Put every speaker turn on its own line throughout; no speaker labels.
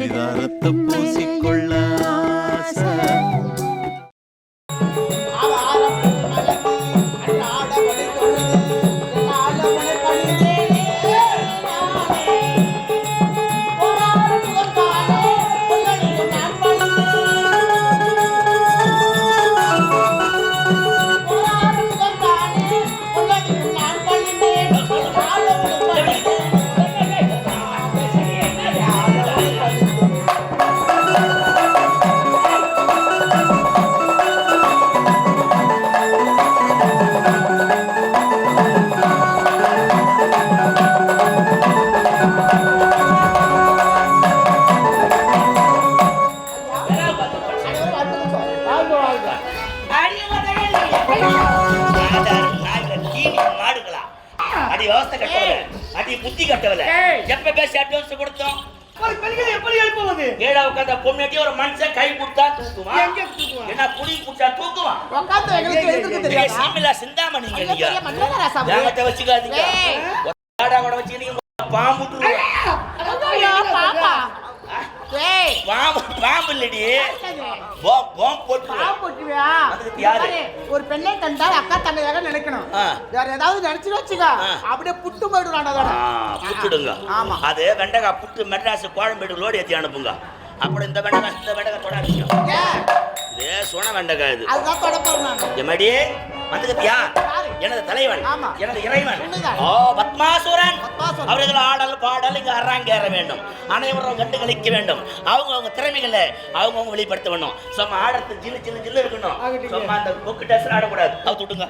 பரிதாரத்தை பூசிக்கொள்ள ஆசை.
ஒரு மனுஷன் கை கொடுத்தா தூக்குவான். என்ன புடி புடிச்சா தூக்குவான். சிந்தாமணி வச்சுக்காதீங்க. பாம்பு பாம்பு இல்லடி
ஒரு பெண்ணை கண்டால் அக்கா தங்கையாக நினைக்கணும். வேற ஏதாவது நினைச்சு வச்சுக்கா அப்படியே புட்டு போயிடுவாங்க.
புட்டுடுங்க. ஆமா அது வெண்டகா புட்டு மெட்ராஸ் கோயம்பேடு லோடு ஏற்றி அனுப்புங்க. அப்புறம் இந்த வெண்டகா தொடாதீங்க. இதே சொன்ன வெண்டகா இது
அதுதான் தொட போறேன்.
எம்மடி வந்துக்கிட்டியா? எனது தலைவன் எனது இறைவன் பத்மாசுரன் அவர்கள் ஆடல் பாடல் இங்க அரங்கேற வேண்டும். அனைவரும் கண்டு கழிக்க வேண்டும். அவங்க திறமைகளை அவங்க வெளிப்படுத்த வேண்டும். சும்மா ஆடத்து ஜில்லு ஜில்லு ஜில்லு இருக்கணும். சும்மா அந்த புக்கு டெஸ்ட் ஆடக்கூடாது. அது விட்டுங்க.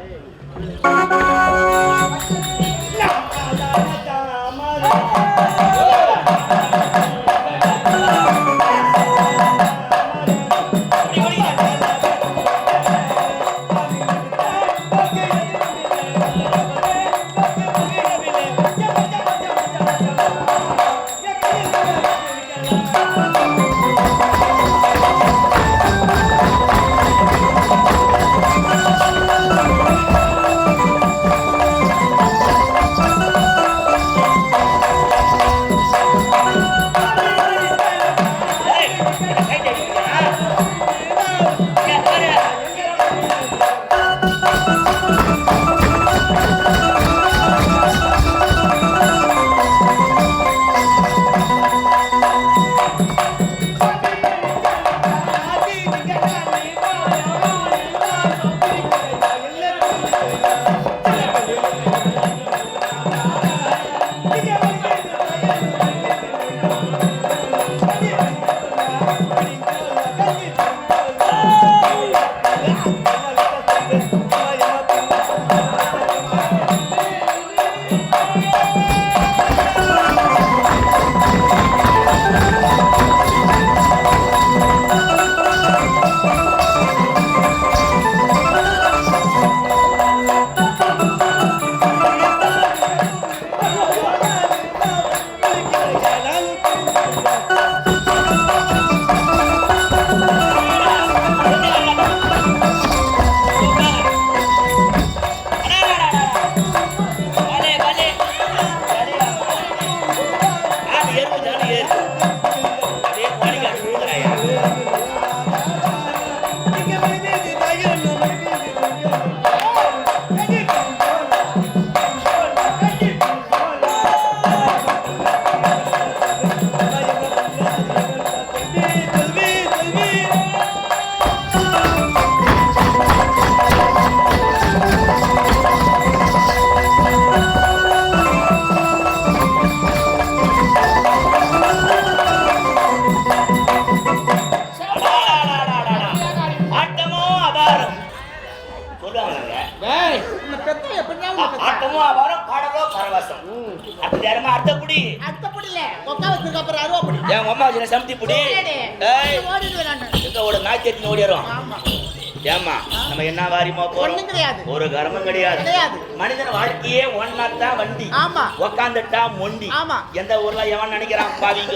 ஒரு கர்மம் கிடையாது. மனிதன் வாழ்க்கையே ஒன்னாத்தான் வண்டி. உக்காந்துட்டா மொண்டி. எந்த ஊர்ல எவன் நினைக்கிறான் பாவிங்க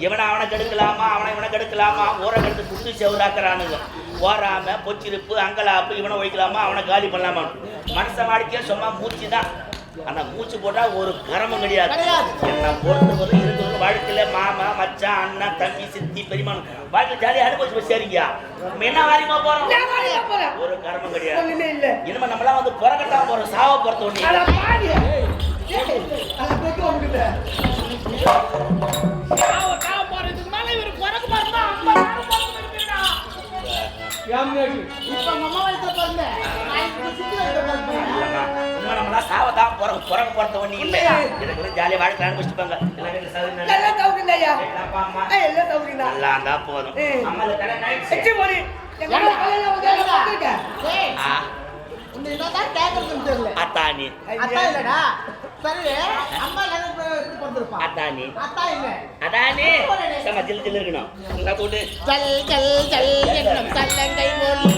இவனை அவனை கெடுக்கலாமா அவனை இவனை கெடுக்கலாமா ஊரை கெடுத்து புட்டு செவராக்குறானுங்க. ஓராம பொச்சிருப்பு அங்கலாப்பு இவனை ஒழிக்கலாமா அவனை காலி பண்ணலாமா. மனுஷன் வாழ்க்கையே சும்மா மூச்சு தான். ஆனா மூச்சு போட்டா ஒரு கரமும் கிடையாது.
கிடையாது.
என்ன பொறுத்தவரை இருக்கிற வாழ்க்கையில மாமா மச்சான் அண்ணன் தம்பி சித்தி பெரியமா வாழ்க்கை ஜாலியா அனுபவிச்சு போய் சரிங்கயா. நம்ம என்ன வாரிமா போறோம்? ஒரு கரமும் கிடையாது. இனிமே நம்மளாம் வந்து பிறக்கட்டா போறோம், சாவ போறது ஒண்ணு. நம்மளாம் சாவதான் போறோம், பிறக்க போறது ஒண்ணு இல்ல. எனக்கு ஜாலியா வாழ்க்கை அனுபவிச்சுப்பாங்க. நல்லா இருந்தா போதும். அம்மா கடை அத்தானி அத்தானி அதானி நம்ம ஜில் ஜில் இருக்கணும். போட்டு
ஜல் ஜல் ஜல் என்னும் சல்லங்கை மொழி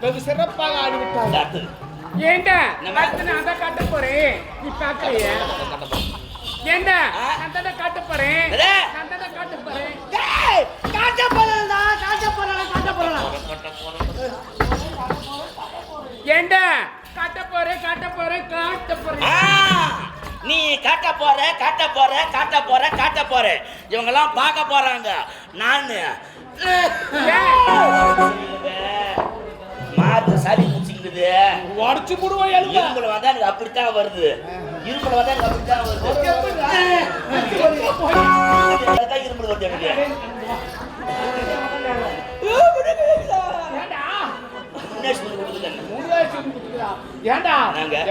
வெகு சிறப்பாக ஆடிவிட்டார்.
ஏண்டா நான் தான் காட்ட போறேன், நீ பாக்கலையே? ஏண்டா நான் தான் காட்ட போறேன், நான் தான் காட்ட போறேன்.
காட்ட போறேன்டா, காட்ட போறேன், காட்ட போறேன்.
ஏண்டா காட்ட போறேன், காட்ட போறேன், காட்ட போறேன்.
நீ காட்ட போற இவங்கெல்லாம் பார்க்க போறாங்க. நானு மாத்து சளி முடிச்சுக்குது.
உடச்சு போடுவோம்.
இரும்புல வந்தா எனக்கு அப்படித்தான் வருது. இரும்புல வருது எனக்கு.
ஏண்டா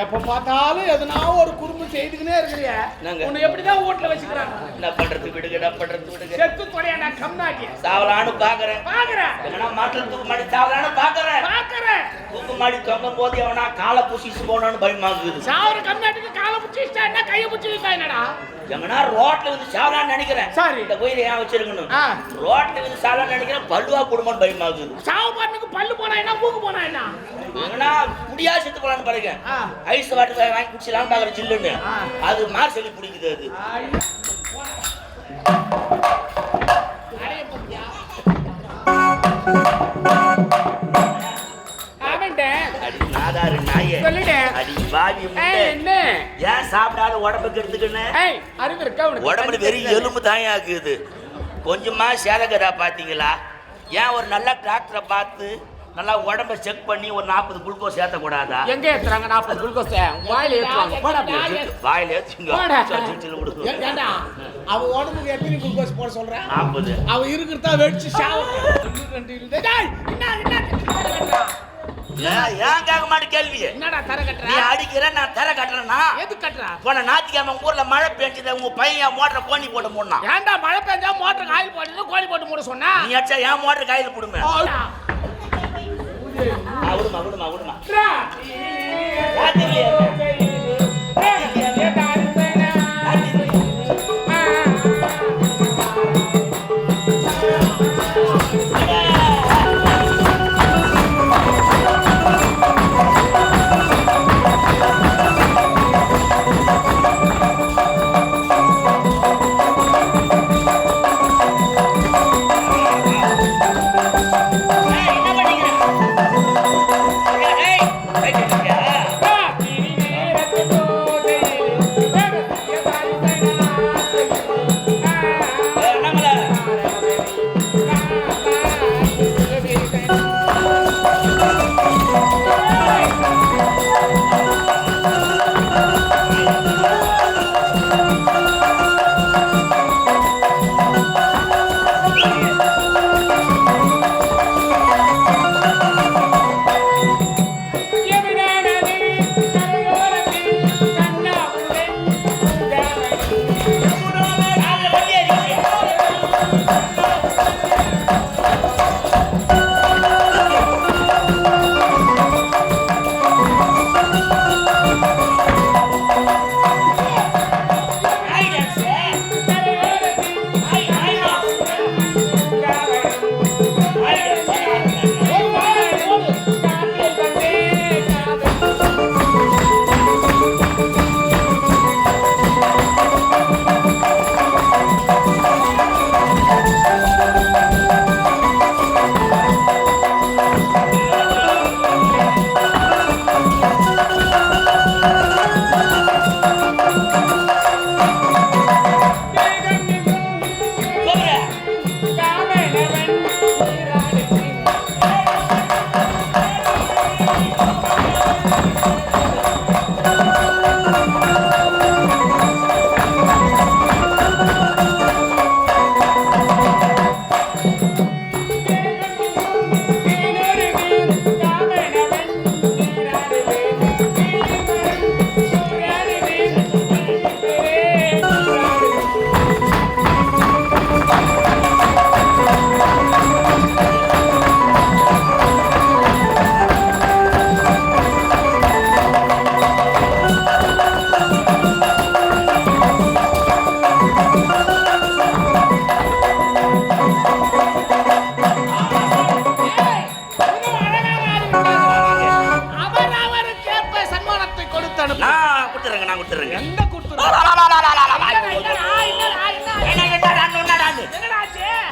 எப்ப பார்த்தாலும் எதனா ஒரு குறும்பு செய்துக்கினே இருக்கிறிய. உன்னை எப்படிதான் வீட்டுல வச்சுக்கிறாங்க?
என்ன பண்றது விடுங்க.
செத்து தொலையாண்டா கம்னாட்டி.
சாவலான்னு பாக்குறேன். மாட்டில் தூக்கு மாடி சாவலான்னு பாக்குறேன். தூக்கு மாடி தொங்கும் போது எவனா காலை பூசிட்டு போனான்னு பயமாகுது.
சாவர கம்னாட்டிக்கு காலை பூச்சிட்டா என்ன கையை பூச்சிட்டா என்னடா?
எங்கன்னா ரோட்ல வந்து சாவலான்னு நினைக்கிறேன்.
சரி
இந்த கோயில ஏன் வச்சிருக்கணும்? ரோட்ல வந்து சாவலான்னு நினைக்கிறேன். பல்லுவா குடும்பம் பயமாகுது.
சாவு பாட்டுக்கு பல்லு போனா என்ன மூக்கு போனா என்ன?
எங்கன்னா குடியா செத்து போலான்னு பாருங்க. ஐஸ் வாட்டர் வாங்கி குடிச்சலாம் பாக்குற சில்லுன்னு. அது மார் சொல்லி பிடிக்குது. அது ஏன் சாப்பிடாத உடம்புக்கு எடுத்துக்கணும்? உடம்புல வெறும் எலும்பு தாயா இருக்குது. கொஞ்சமா சேலகரா பாத்தீங்களா? ஏன் ஒரு நல்ல டாக்டரை பார்த்து நல்லா உடம்ப செக் பண்ணி ஒரு 40 குளுக்கோஸ் ஏத்த கூடாதா?
எங்க ஏத்துறாங்க 40 குளுக்கோஸ்? வாயில ஏத்துவாங்க.
வாயில ஏத்துங்க.
ஏண்டா அவ உடம்புக்கு எத்தனை குளுக்கோஸ் போட சொல்ற?
40.
அவ இருக்குறதா வெடிச்சு சாவு.
டேய் என்ன
ஏன் கேட்க மாட்டே கேள்வி?
என்னடா தர கட்டற?
நீ அடிக்கிற நான் தர கட்டறனா?
எது கட்டற?
போன ஞாயிற்றுக்கிழமை ஊர்ல மழை பெஞ்சது. உங்க பையன் மோட்டர் கோணி போட்டு மூடனா.
ஏன்டா மழை பெஞ்சா மோட்டர் காயில் போடுறது கோணி போட்டு மூட சொன்னா?
நீ அச்சா ஏன் மோட்டர் காயில் போடுமே? அவடுமா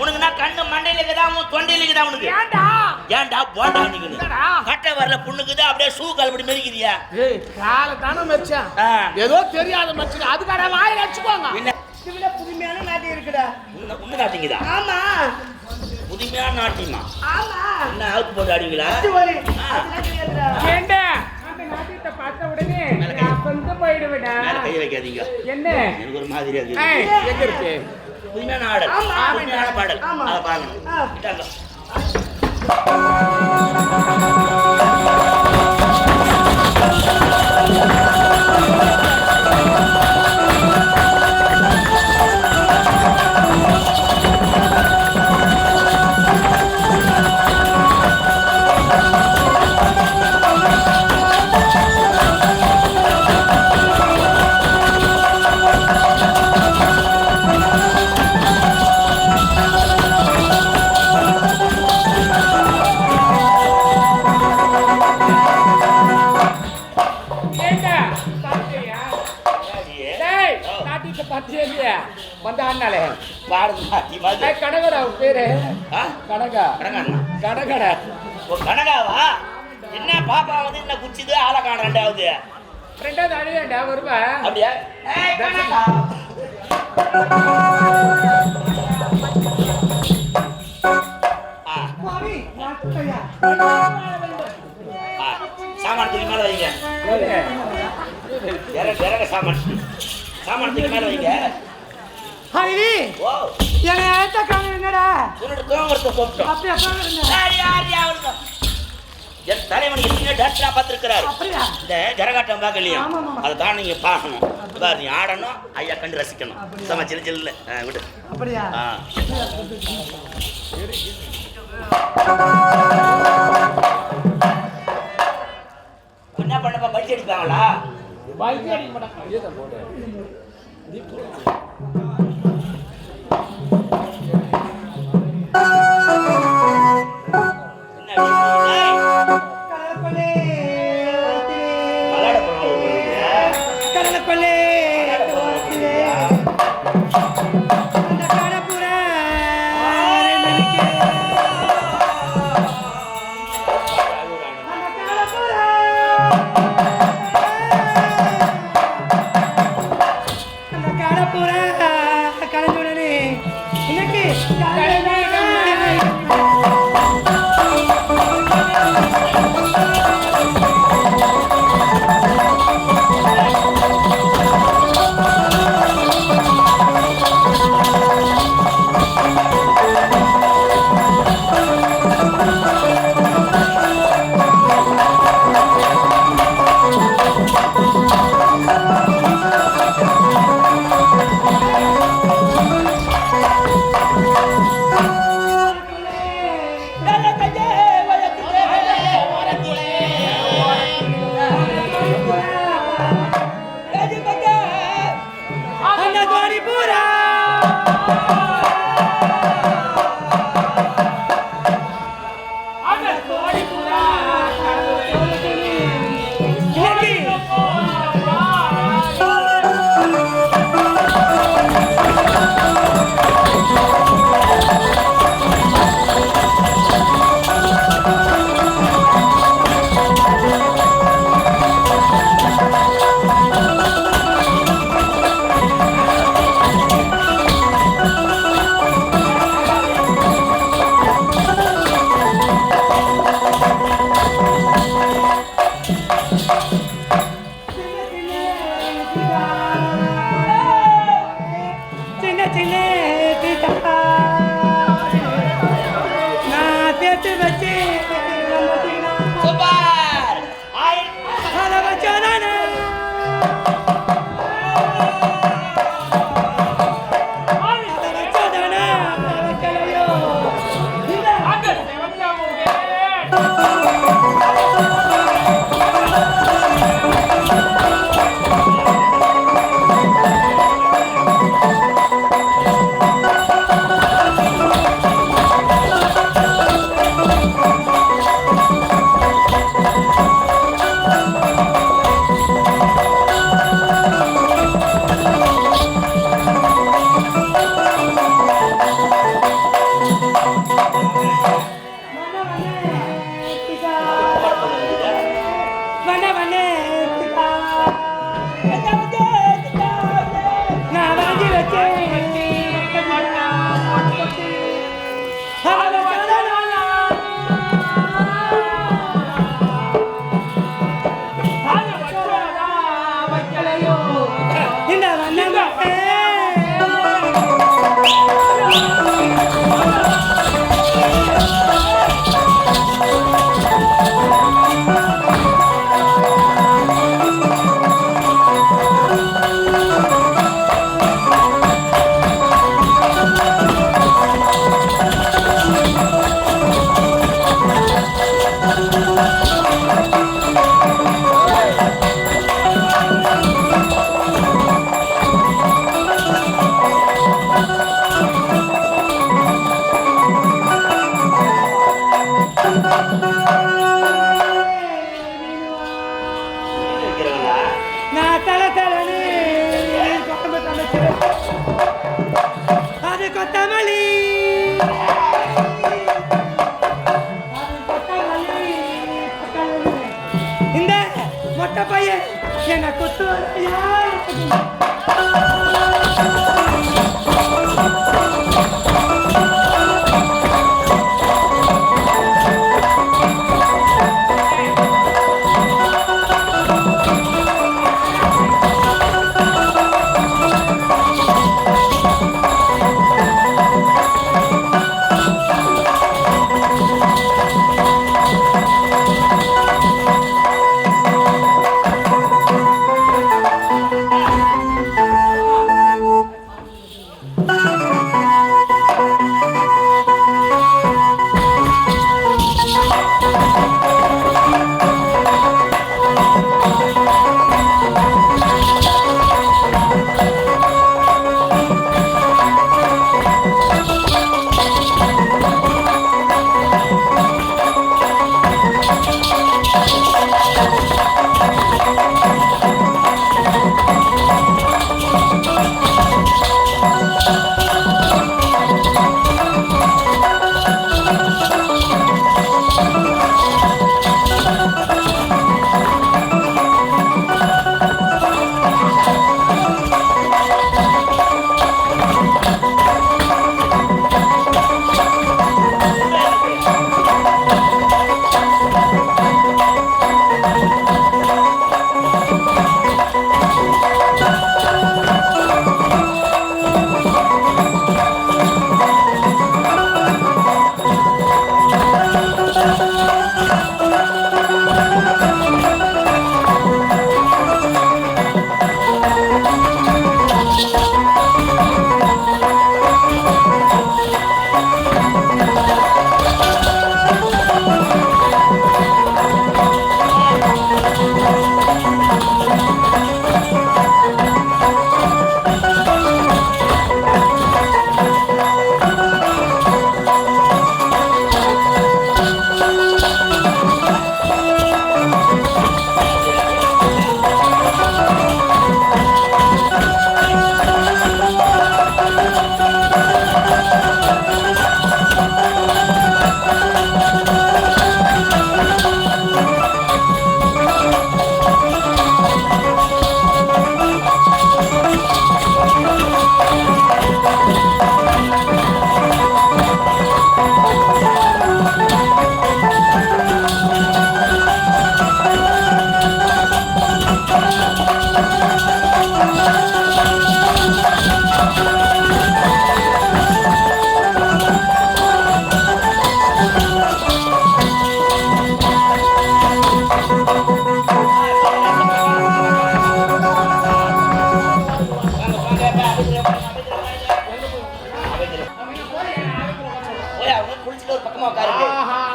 உனக்குன்னா கண்ணு மண்டையில இருக்குதா உன் தொண்டையில இருக்குதா உனக்கு ஏன்டா போண்டா நீங்க கட்டை வரல புண்ணுக்குது அப்படியே ஷூ கல்படி மெரிக்கிறியா
ஏய் கால தான மச்சான் ஏதோ தெரியாத மச்சான் அதுக்காக வாயில வச்சுக்கோங்க இதுல புதுமையான நாட்டி இருக்குடா
உன்ன நாட்டிங்கதா
ஆமா
புதுமையான நாட்டியமா
ஆமா
என்ன அவுத்து போட்டு ஆடுவீங்களா
ஏண்டா அந்த நாட்டியத்தை பார்த்த உடனே நான் வந்து போயிடுவேடா
மேல கை வைக்காதீங்க
என்ன
எனக்கு ஒரு மாதிரியா இருக்கு
எங்க இருக்கு
புதுமையான ஆடல் புதுமையான பாடல் அதை பாருங்க இதாங்க.
ஏண்டா பாத்தியா டேய் நாட்டியத்தை பார்த்தியா இல்லையா வந்தான்னாலே
பாடுது நாட்டி மாதிரி
கனகடா உன் பேரு
ஆ?
கனகா
கனகாண்ணா.
கனகடா
ஓ கனகாவா என்ன பாப்பா வந்து என்ன குச்சிது ஆளை காண ரெண்டாவது
ரெண்டாவது அழியாண்டா வருவா
அப்படியா ஏய், கனகா. ஆ, ஆ, சாமான் தூக்கி மேல வைங்க இறங்க சாமான் தூக்கி மேல வைங்க
ஹரி
ஓ
என்ன ஏத்தக்காங்க என்னடா
உன்னோட தூங்குறத சொல்லிட்டோம்
அப்படியே பாருங்க
யார் அவளுக்கு என் தலைவன் எத்தனை டாக்டரா பார்த்திருக்கிறாரு
அப்படியா
இந்த ஜரகாட்டம் பார்க்கலையா
ஆமா, ஆமா.
அதை தான் நீங்க பார்க்கணும் பாரு, நீ ஆடணும் ஐயா கண்டு ரசிக்கணும் சும்மா சின்ன சில்ல விடு
அப்படியா
ஆ. என்ன பண்ணப்பா பயிற்சி அடிப்பாங்களா
பைக் அடிக்க மாட்டாங்க ஐயோ போடு
என்ன ஏய், விளையாட போறோம்
கடலப்பள்ளி
அது கொத்தமல்லி இந்த மொட்டை பையன் என்ன குத்து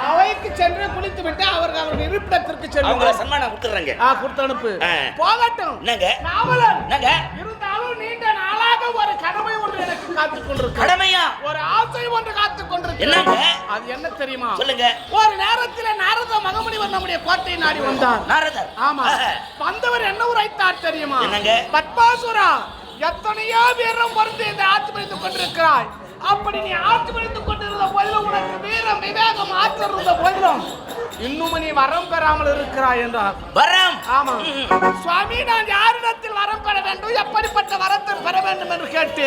அவைக்கு சென்று குளித்து விட்டு அவர்கள் இருப்பிடத்திற்கு சென்று
சன்மானம் கொடுத்துறாங்க.
கொடுத்து அனுப்பு. போகட்டும்.
என்னங்க
நாவலன்
என்னங்க
இருந்தாலும் நீண்ட நாளாக ஒரு கடமை ஒன்று எனக்கு காத்துக் கொண்டிருக்கு.
கடமையா?
ஒரு ஆசை ஒன்று காத்துக் கொண்டிருக்கு.
என்னங்க
அது என்ன தெரியுமா?
சொல்லுங்க.
ஒரு நேரத்தில் நாரத மகமுனிவர் நம்முடைய கோட்டையை நாடி வந்தார்.
நாரதர்?
ஆமா. வந்தவர் என்ன உரைத்தார் தெரியுமா?
என்னங்க?
பத்மாசுரா, எத்தனையோ வீரம் பொறுத்து இந்த ஆட்சி புரிந்து கொண்டிருக்கிறாய். அப்படி நீ ஆட்சி புரிந்து கொண்டிருந்த போதிலும் உனக்கு வீரம் விவேகம் ஆற்றல் இருந்த போதிலும் இன்னும் நீ வரம் பெறாமல் இருக்கிறாய் என்றார்.
வரம்?
ஆமா. சுவாமி, நான் யாரிடத்தில் வரம் பெற வேண்டும், எப்படிப்பட்ட வரத்தை பெற வேண்டும் என்று கேட்டு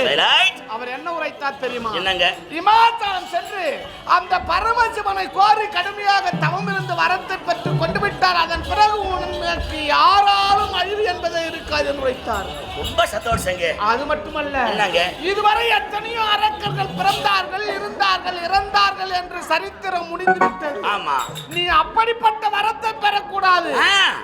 அவர் என்ன உரைத்தார் தெரியுமா?
என்னங்க?
இமாச்சலம் சென்று அந்த பரமசிவனை கோரி கடுமையாக தவம் இருந்து வரத்தை பெற்று கொண்டு விட்டார். அதன் பிறகு உனக்கு யாராலும் அழிவு என்பதை இருக்காது என்று உரைத்தார்.
ரொம்ப சந்தோஷங்க.
அது மட்டுமல்ல,
என்னங்க,
இதுவரை எத்தனையோ அரக்கர்கள் பிறந்தார்கள், இருந்தார்கள், இறந்தார்கள் என்று சரித்திரம் முடிந்துவிட்டது.
ஆமா.
நீ அப்படிப்பட்ட வரத்தை பெறக்கூடாது.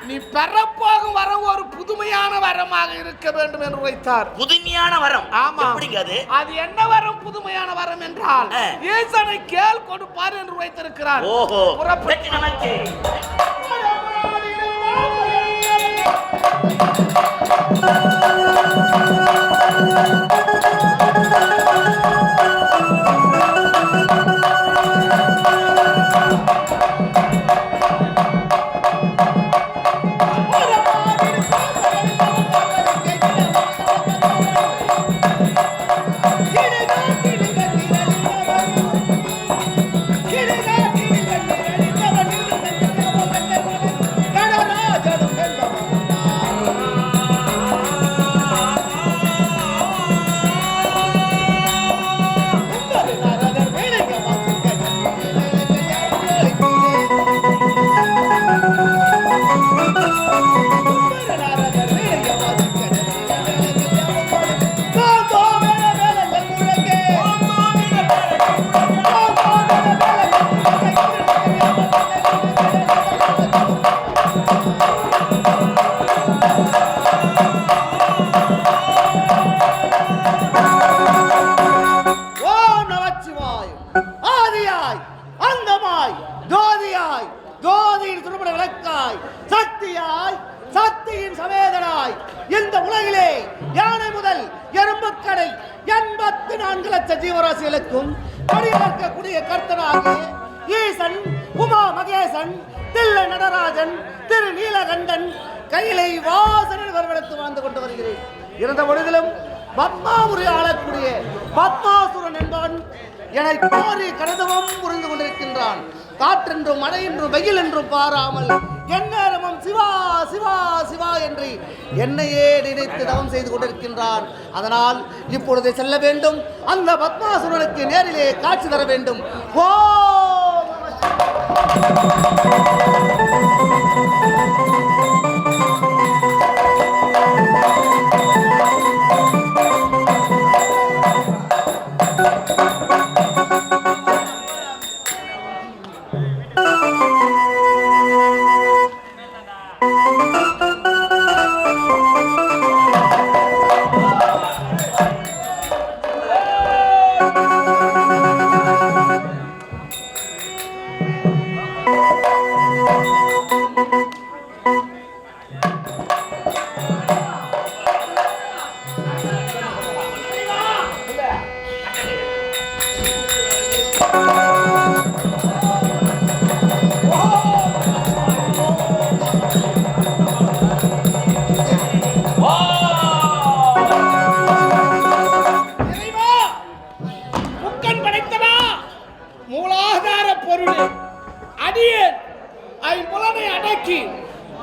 நீ பெறப்போகும் வரம் ஒரு புதுமையான வரமாக இருக்க வேண்டும் என்று வைத்தார்.
புதுமையான வரம்?
ஆமா.
எப்படிங்க அது?
அது என்ன வரம்? புதுமையான வரம் என்றால் ஈசனை கேள் கொடுப்பார் என்று வைத்திருக்கிறார்.
ஓஹோ.
புறப்பட்டு நமக்கு
இந்த உலகிலே யானை முதல் எறும்புக்கடை 84 லட்சம் ஜீவராசிகளுக்கும் படியிருக்கக்கூடிய கர்த்தனாகிய ஈசன் உமா மகேசன் தில்லை நடராஜன் திரு நீலகண்டன் கையிலை வாசனில் வரவழைத்து வாழ்ந்து கொண்டு வருகிறேன். இருந்த பொழுதிலும் பத்மாபுரி ஆளக்கூடிய பத்மாசுரன் என்பவன் என்னை கோரி கடந்தவம் புரிந்து கொண்டிருக்கின்றான். காற்றென்றும் மழை என்றும் வெயில் என்றும் பாராமல் எந்நேரமும் சிவா சிவா சிவா என்று என்னையே நினைத்து தவம் செய்து கொண்டிருக்கின்றான். அதனால் இப்பொழுது செல்ல வேண்டும், அந்த பத்மாசுரனுக்கு நேரிலே காட்சி தர வேண்டும். ஓ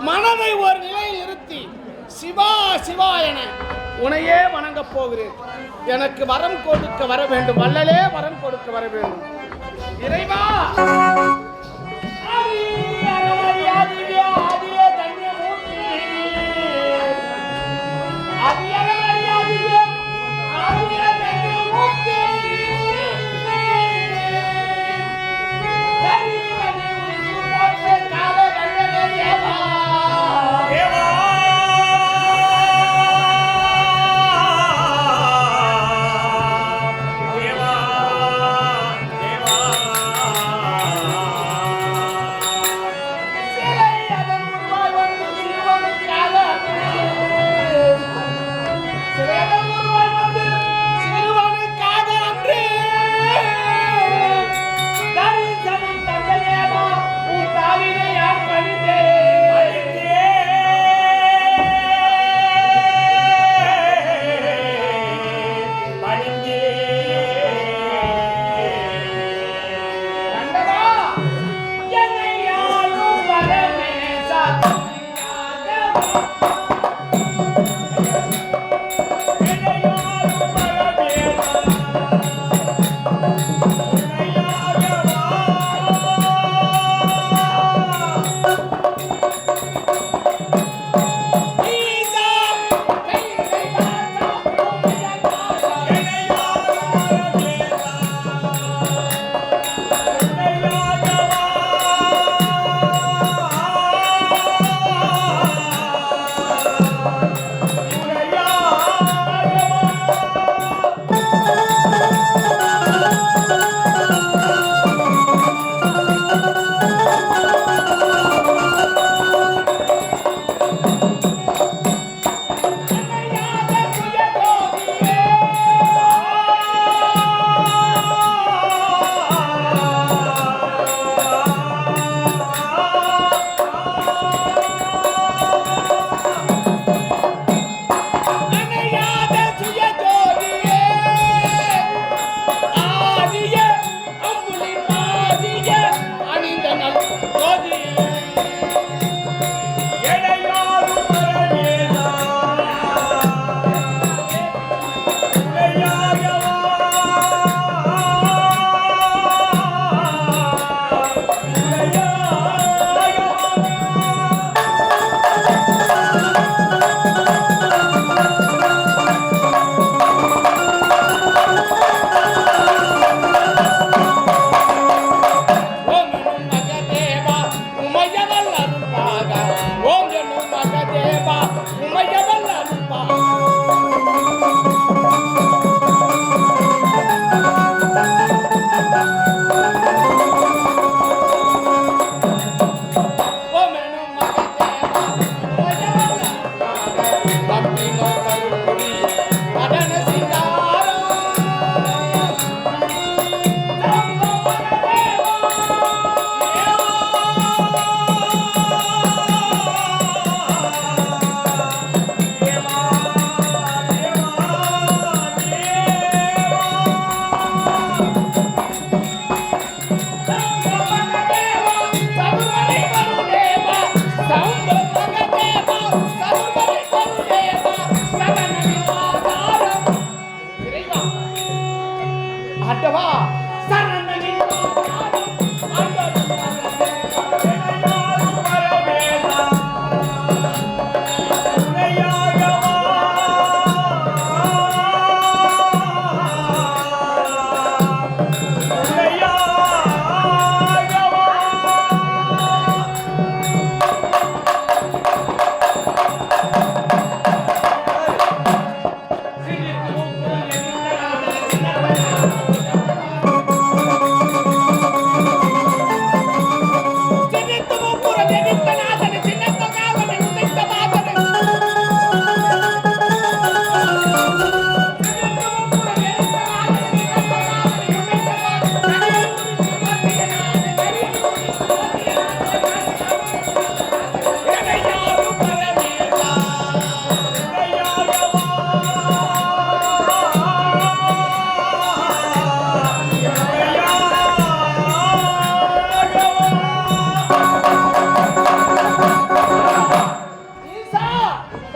மனதை ஒரு நிலையில் நிறுத்தி சிவா சிவா என உன்னையே வணங்க போகிறேன். எனக்கு வரம் கொடுக்க வர வேண்டும், வள்ளலே வரம் கொடுக்க வர வேண்டும். இறைவா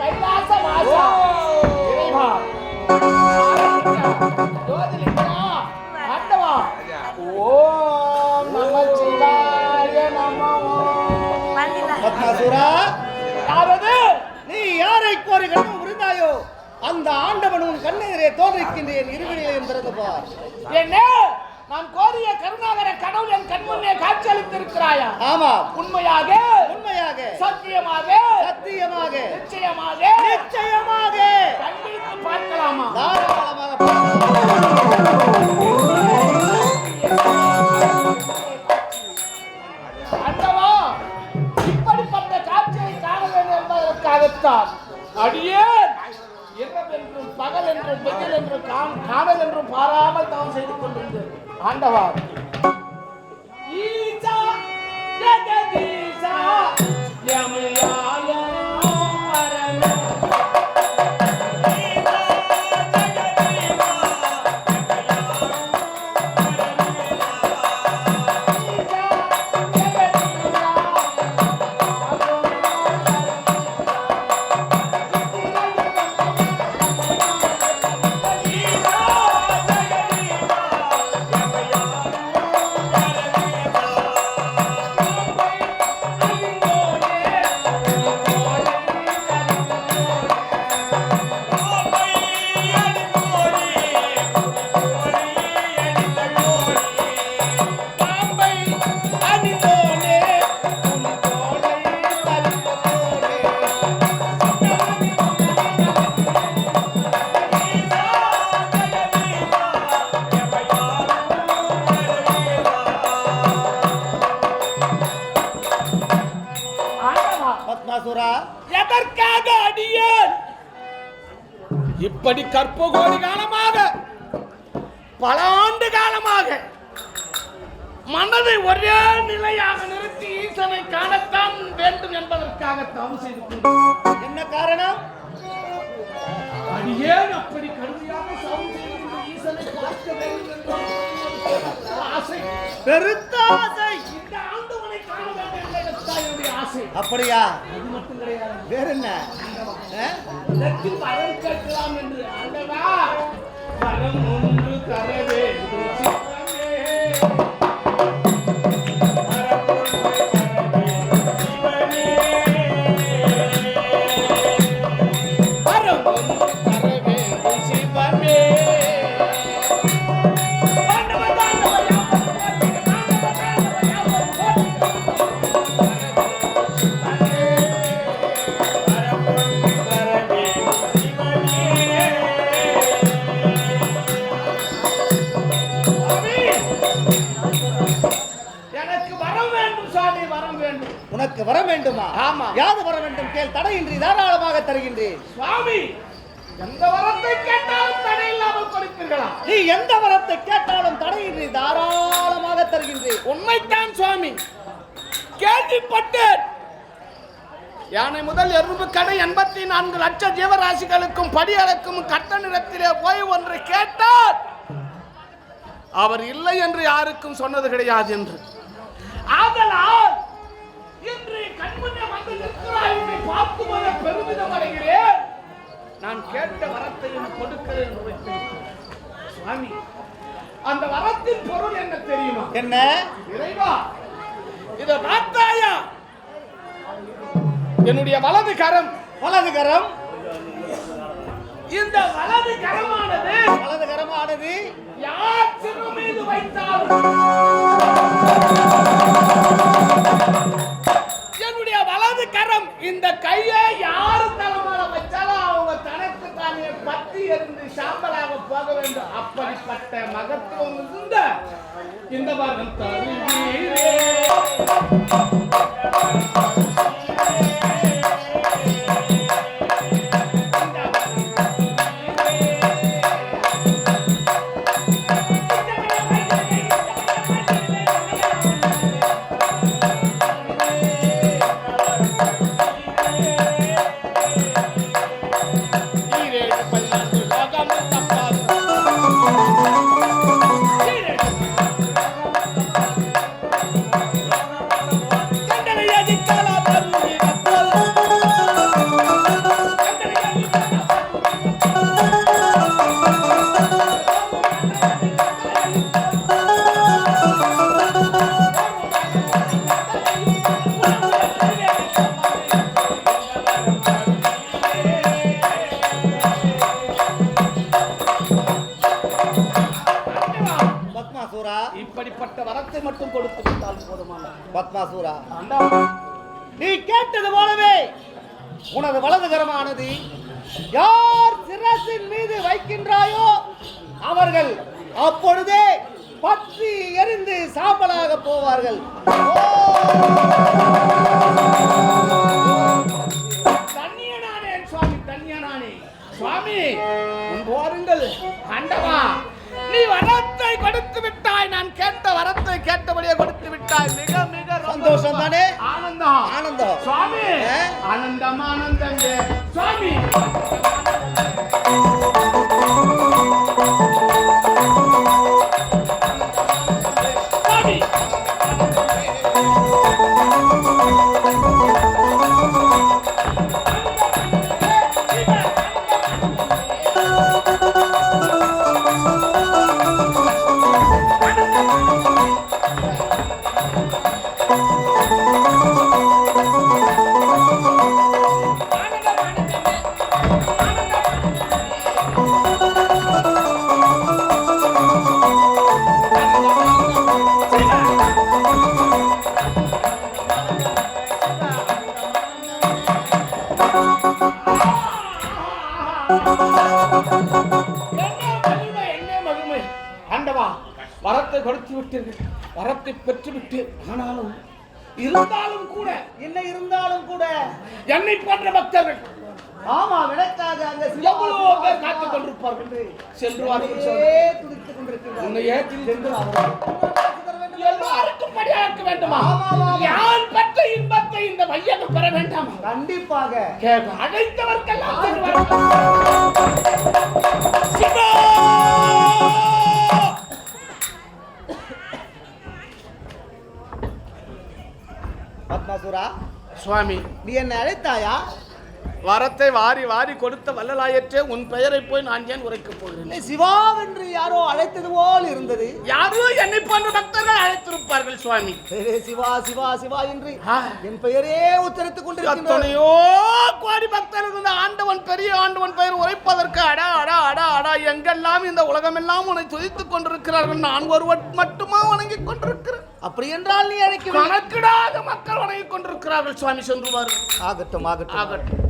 கைலாச வாசா இறைவா ஜோதிலிங்கா ஆண்டவா ஓம் நமச்சிவாய நமோ
பத்மாசுரா,
யாரது
நீ யாரை கோரி கண்ணும் இருந்தாயோ அந்த ஆண்டவன் உன் கண்ணெதிரே தோன்றிருக்கின்றேன் இருவினையும் திறந்து பார்.
என்ன நான் கோரிய கருணாகர கடவுள் என் கண்முன்னே காட்சி அளித்திருக்கிறாயா?
ஆமா,
உண்மையாக
உண்மையாக
சத்தியமாக
சத்தியமாக
நிச்சயமாக
நிச்சயமாக
கண்டித்து பார்க்கலாமா?
தாராளமாக பார்க்கலாம்.
ஆண்டவா இப்படிப்பட்ட காட்சியை காண வேண்டும் என்பதற்காகத்தான் அடியேன் இரவென்றும் பகல் என்றும் வெயில் என்றும் காணல் என்றும் பாராமல் தவம் செய்து கொண்டிருந்தேன். ஆண்டவா ஈசா ஜெகதீசா யமயாயா பரம
பத்மாசுரா,
எதற்காக அடியேன் இப்படி கற்பகோடி காலமாக பல ஆண்டு காலமாக மனதை ஒரே நிலையாக நிறுத்தி ஈசனை காணத்தான் வேண்டும் என்பதற்காக தவம் செய்து கொண்டேன்.
என்ன காரணம்?
அடியேன் அப்படி கடுமையாக தவம் செய்து கொண்டு ஈசனை பார்க்க வேண்டும் என்ற ஆசை,
பெருத்த ஆசை.
இந்த ஆண்டவனை காண வேண்டும் என்பதுதான் என்னுடைய ஆசை.
அப்படியா?
அது மட்டும் கிடையாது,
வேற என்ன?
இதற்கு வரம் கேட்கலாம் என்று. ஆண்டவா வரம் ஒன்று தர வேண்டும் சிவமே. வரம் ஒன்று தர வேண்டும் சிவமே. வரம் ஒன்று தர வேண்டும் சிவமே. ஆண்டவா, ஆண்டவா, எனக்கு வரம் வேண்டும் சாமி, வரம் வேண்டும்.
உனக்கு வர வேண்டுமா?
ஆமா.
யாது வர வேண்டும் கேள், தடையின்றி தாராளமாக தருகின்றேன்.
சுவாமி, எந்த வரத்தை கேட்டாலும் தடை இல்லாமல் கொடுப்பீர்களா?
நீ எந்த வரத்தை கேட்டாலும் தடையின்றி தாராளமாக தருகின்றேன்.
உண்மைத்தான் சுவாமி, கேள்விப்பட்டேன். யானை முதல் எறும்பு கடை 84 லட்சம் ஜீவராசிகளுக்கும் படியளக்கும் கட்ட நிறத்திலே போய் ஒன்று கேட்டார். அவர் இல்லை என்று யாருக்கும் சொன்னது கிடையாது என்று. ஆதலால் இன்று கண்முன்னே வந்து நிற்கிறாய், உன்னை பார்த்து வர பெருமிதம் அடைகிறேன். நான் கேட்ட வரத்தையும் கொடுக்கிறேன் என்று வைத்திருக்கிறேன். சுவாமி, அந்த வரத்தின் பொருள் என்ன தெரியுமா?
என்ன?
இறைவா, இத பார்த்தாயா? என்னுடைய வலது கரம்,
வலது கரம்,
இந்த வலது கரமானது
வலது கரமானது
யார் சிறு மீது வைத்தாலும் என்னுடைய வலது கரம் இந்த கையை யாரு தலைமையில வச்சாலும் அவங்க தனக்கு தானே பத்தி இருந்து சாம்பலாக போக வேண்டும். அப்படிப்பட்ட மகத்துவம் இருந்த இந்த வரம் தருவீரே. கேட்ட வரத்தை மட்டும் கொடுத்து விட்டால் போதுமான
பத்மாசூரா,
ஆண்டவா,
நீ கேட்டது போலவே உனது வலதுகரமானது யார் சிரசின் மீது வைக்கின்றாயோ அவர்கள் அப்பொழுதே பற்றி எரிந்து சாம்பலாக போவார்கள்.
தன்னியனானே சுவாமி, தன்னியனானே சுவாமி, போருங்கள். ஆண்டவா, நீ வரத்தை கொடுத்து விட்டாய். நான் கேட்ட வரத்தை கேட்டபடியே கொடுத்து விட்டாய். மிக மிக
சந்தோஷம் தானே?
ஆனந்தம்,
ஆனந்தம்
சுவாமி. ஆனந்தம், ஆனந்தம் சுவாமி. ஆண்டவா, வரத்தை கொடுத்து விட்டீர்கள், வரத்தை பெற்று விட்டு. ஆனாலும் இருந்தாலும் கூட,
என்ன இருந்தாலும் கூட
என்னை போன்ற பக்தர்கள்
ஆமா விளக்காக அங்க
எவ்வளவோ பேர் காத்துக் கொண்டிருப்பார்கள். சென்றுவார்கள்,
துடித்துக் கொண்டிருக்கிறார்கள்.
உன்னை ஏற்றில் சென்று எல்லாருக்கும் படியாக்க வேண்டுமா? யார் பெற்ற இன்பத்தை இந்த வையகம் பெற வேண்டாமா?
கண்டிப்பாக
அழைத்தவர்க்கெல்லாம் சிவா!
பத்மாசுரா,
சுவாமி,
நீ என்னை அழைத்தாயா?
வரத்தை வாரி வாரி கொடுத்த வல்லலாயற்றே உன் பெயரை போய் நான் ஏன் உரைக்கப் போகிறேன்?
சிவாவென்று யாரோ அழைத்தது போல் இருந்தது.
யாரோ என்னை போன்ற பக்தர்கள் அழைத்திருப்பார்கள் சுவாமி.
சிவா சிவா சிவா என்று என் பெயரே உச்சரித்துக் கொண்டிருக்கின்றனர்.
எத்தனையோ கோடி பக்தர்கள் இந்த ஆண்டவன் பெரிய ஆண்டவன் பெயர் உரைப்பதற்கு அடா அடா அடா அடா எங்கெல்லாம் இந்த உலகமெல்லாம் உன்னை துதித்துக் கொண்டிருக்கிறார்கள். நான் ஒருவன் மட்டுமா வணங்கிக் கொண்டிருக்கிறேன்.
அப்படி என்றால் நீ அழைக்க
கணக்கிடாத மக்கள் வணங்கிக் கொண்டிருக்கிறார்கள் சுவாமி. சென்றுவார்கள்.
ஆகட்டும் ஆகட்டும்
ஆகட்டும்.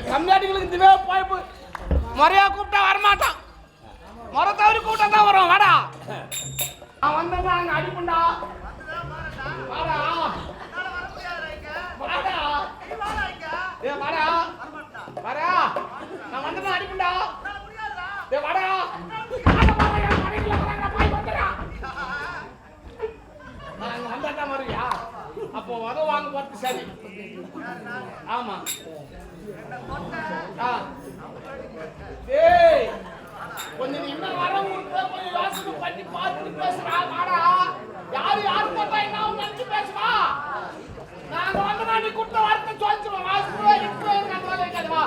கம்யூனிட்டிகளுக்கு இதுவே போய்ப்பு முறையா கூப்பிட்டா வரமாட்டான். முறை தவறி கூப்பிட்டா தான் வரும். வாடா, நான் வந்தேன்னா அங்க அடிப்புண்டா. வாடா வாடா ஏ வாடா வாடா, நான் வந்தேன்னா அடிப்புண்டா. ஏ வாடா நான் வந்தா வருவியா? அப்போ உதவ வாங்க போறது சரி. ஆமா. ஏய், கொஞ்சம் நீ என்ன வர கொஞ்சம் யோசனை பண்ணி பார்த்துட்டு பேசுறா. வாடா, யாரு யாரு போட்டா என்ன நினைச்சு பேசுவா. நாங்க வந்து நீ கொடுத்த வார்த்தை சொல்லிச்சுருவோம். வாசுவா இப்போ கேட்கவா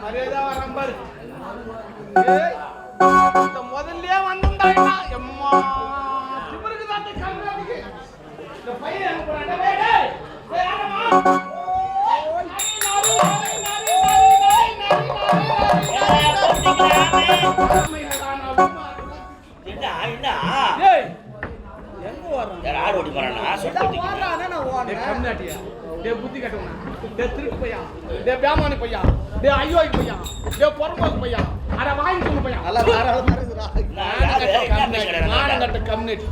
மரியாதை வரேன் பாரு. முதல்ல வந்திருந்தா எம்மா இவருக்கு தான் கல்வி இந்த பையன் புத்தி கட்டுவா திருப்பி பையா பேமானி பையா ஐயோ பையா பொறம்போக்கு பையா அட வாங்கி சொல்லு பையா கம்யூனிட்டி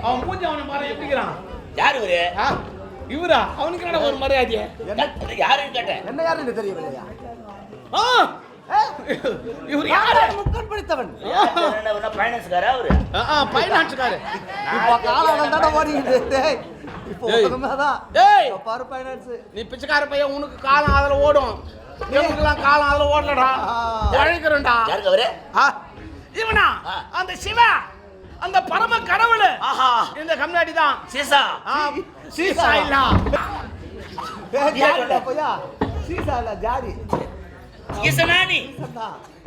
அவன் மூஞ்சி அவனை பாரு எப்படிக்கிறான்.
யாரு இவரு?
இவரா? அவனுக்கு என்ன ஒரு மரியாதையே?
யாருன்னு கேட்டேன்.
என்ன யாருன்னு தெரியவில்லையா?
இவர் யாரு?
முக்கன் படித்தவன்.
பைனான்ஸ்காரா அவரு?
பைனான்ஸ்காரு.
இப்ப காலம் தானே ஓடிக்கிட்டு. டேய், இப்போ உண்மைதான்.
டேய்,
பாரு பைனான்ஸ்.
நீ பிச்சைக்கார பையன், உனக்கு காலம் அதுல ஓடும். எங்களுக்குலாம் காலம் அதுல ஓடலடா. உழைக்கிறேன்டா.
யாருக்கு அவரு?
இவனா? அந்த சிவா, அந்த பரம கடவுள்.
ஆஹா,
இந்த கம்னாடி தான்.
சீசா.
சீசா இல்ல.
ஜாடிடா பையா. சீசா இல்ல, ஜாடி.
ஈசனானி.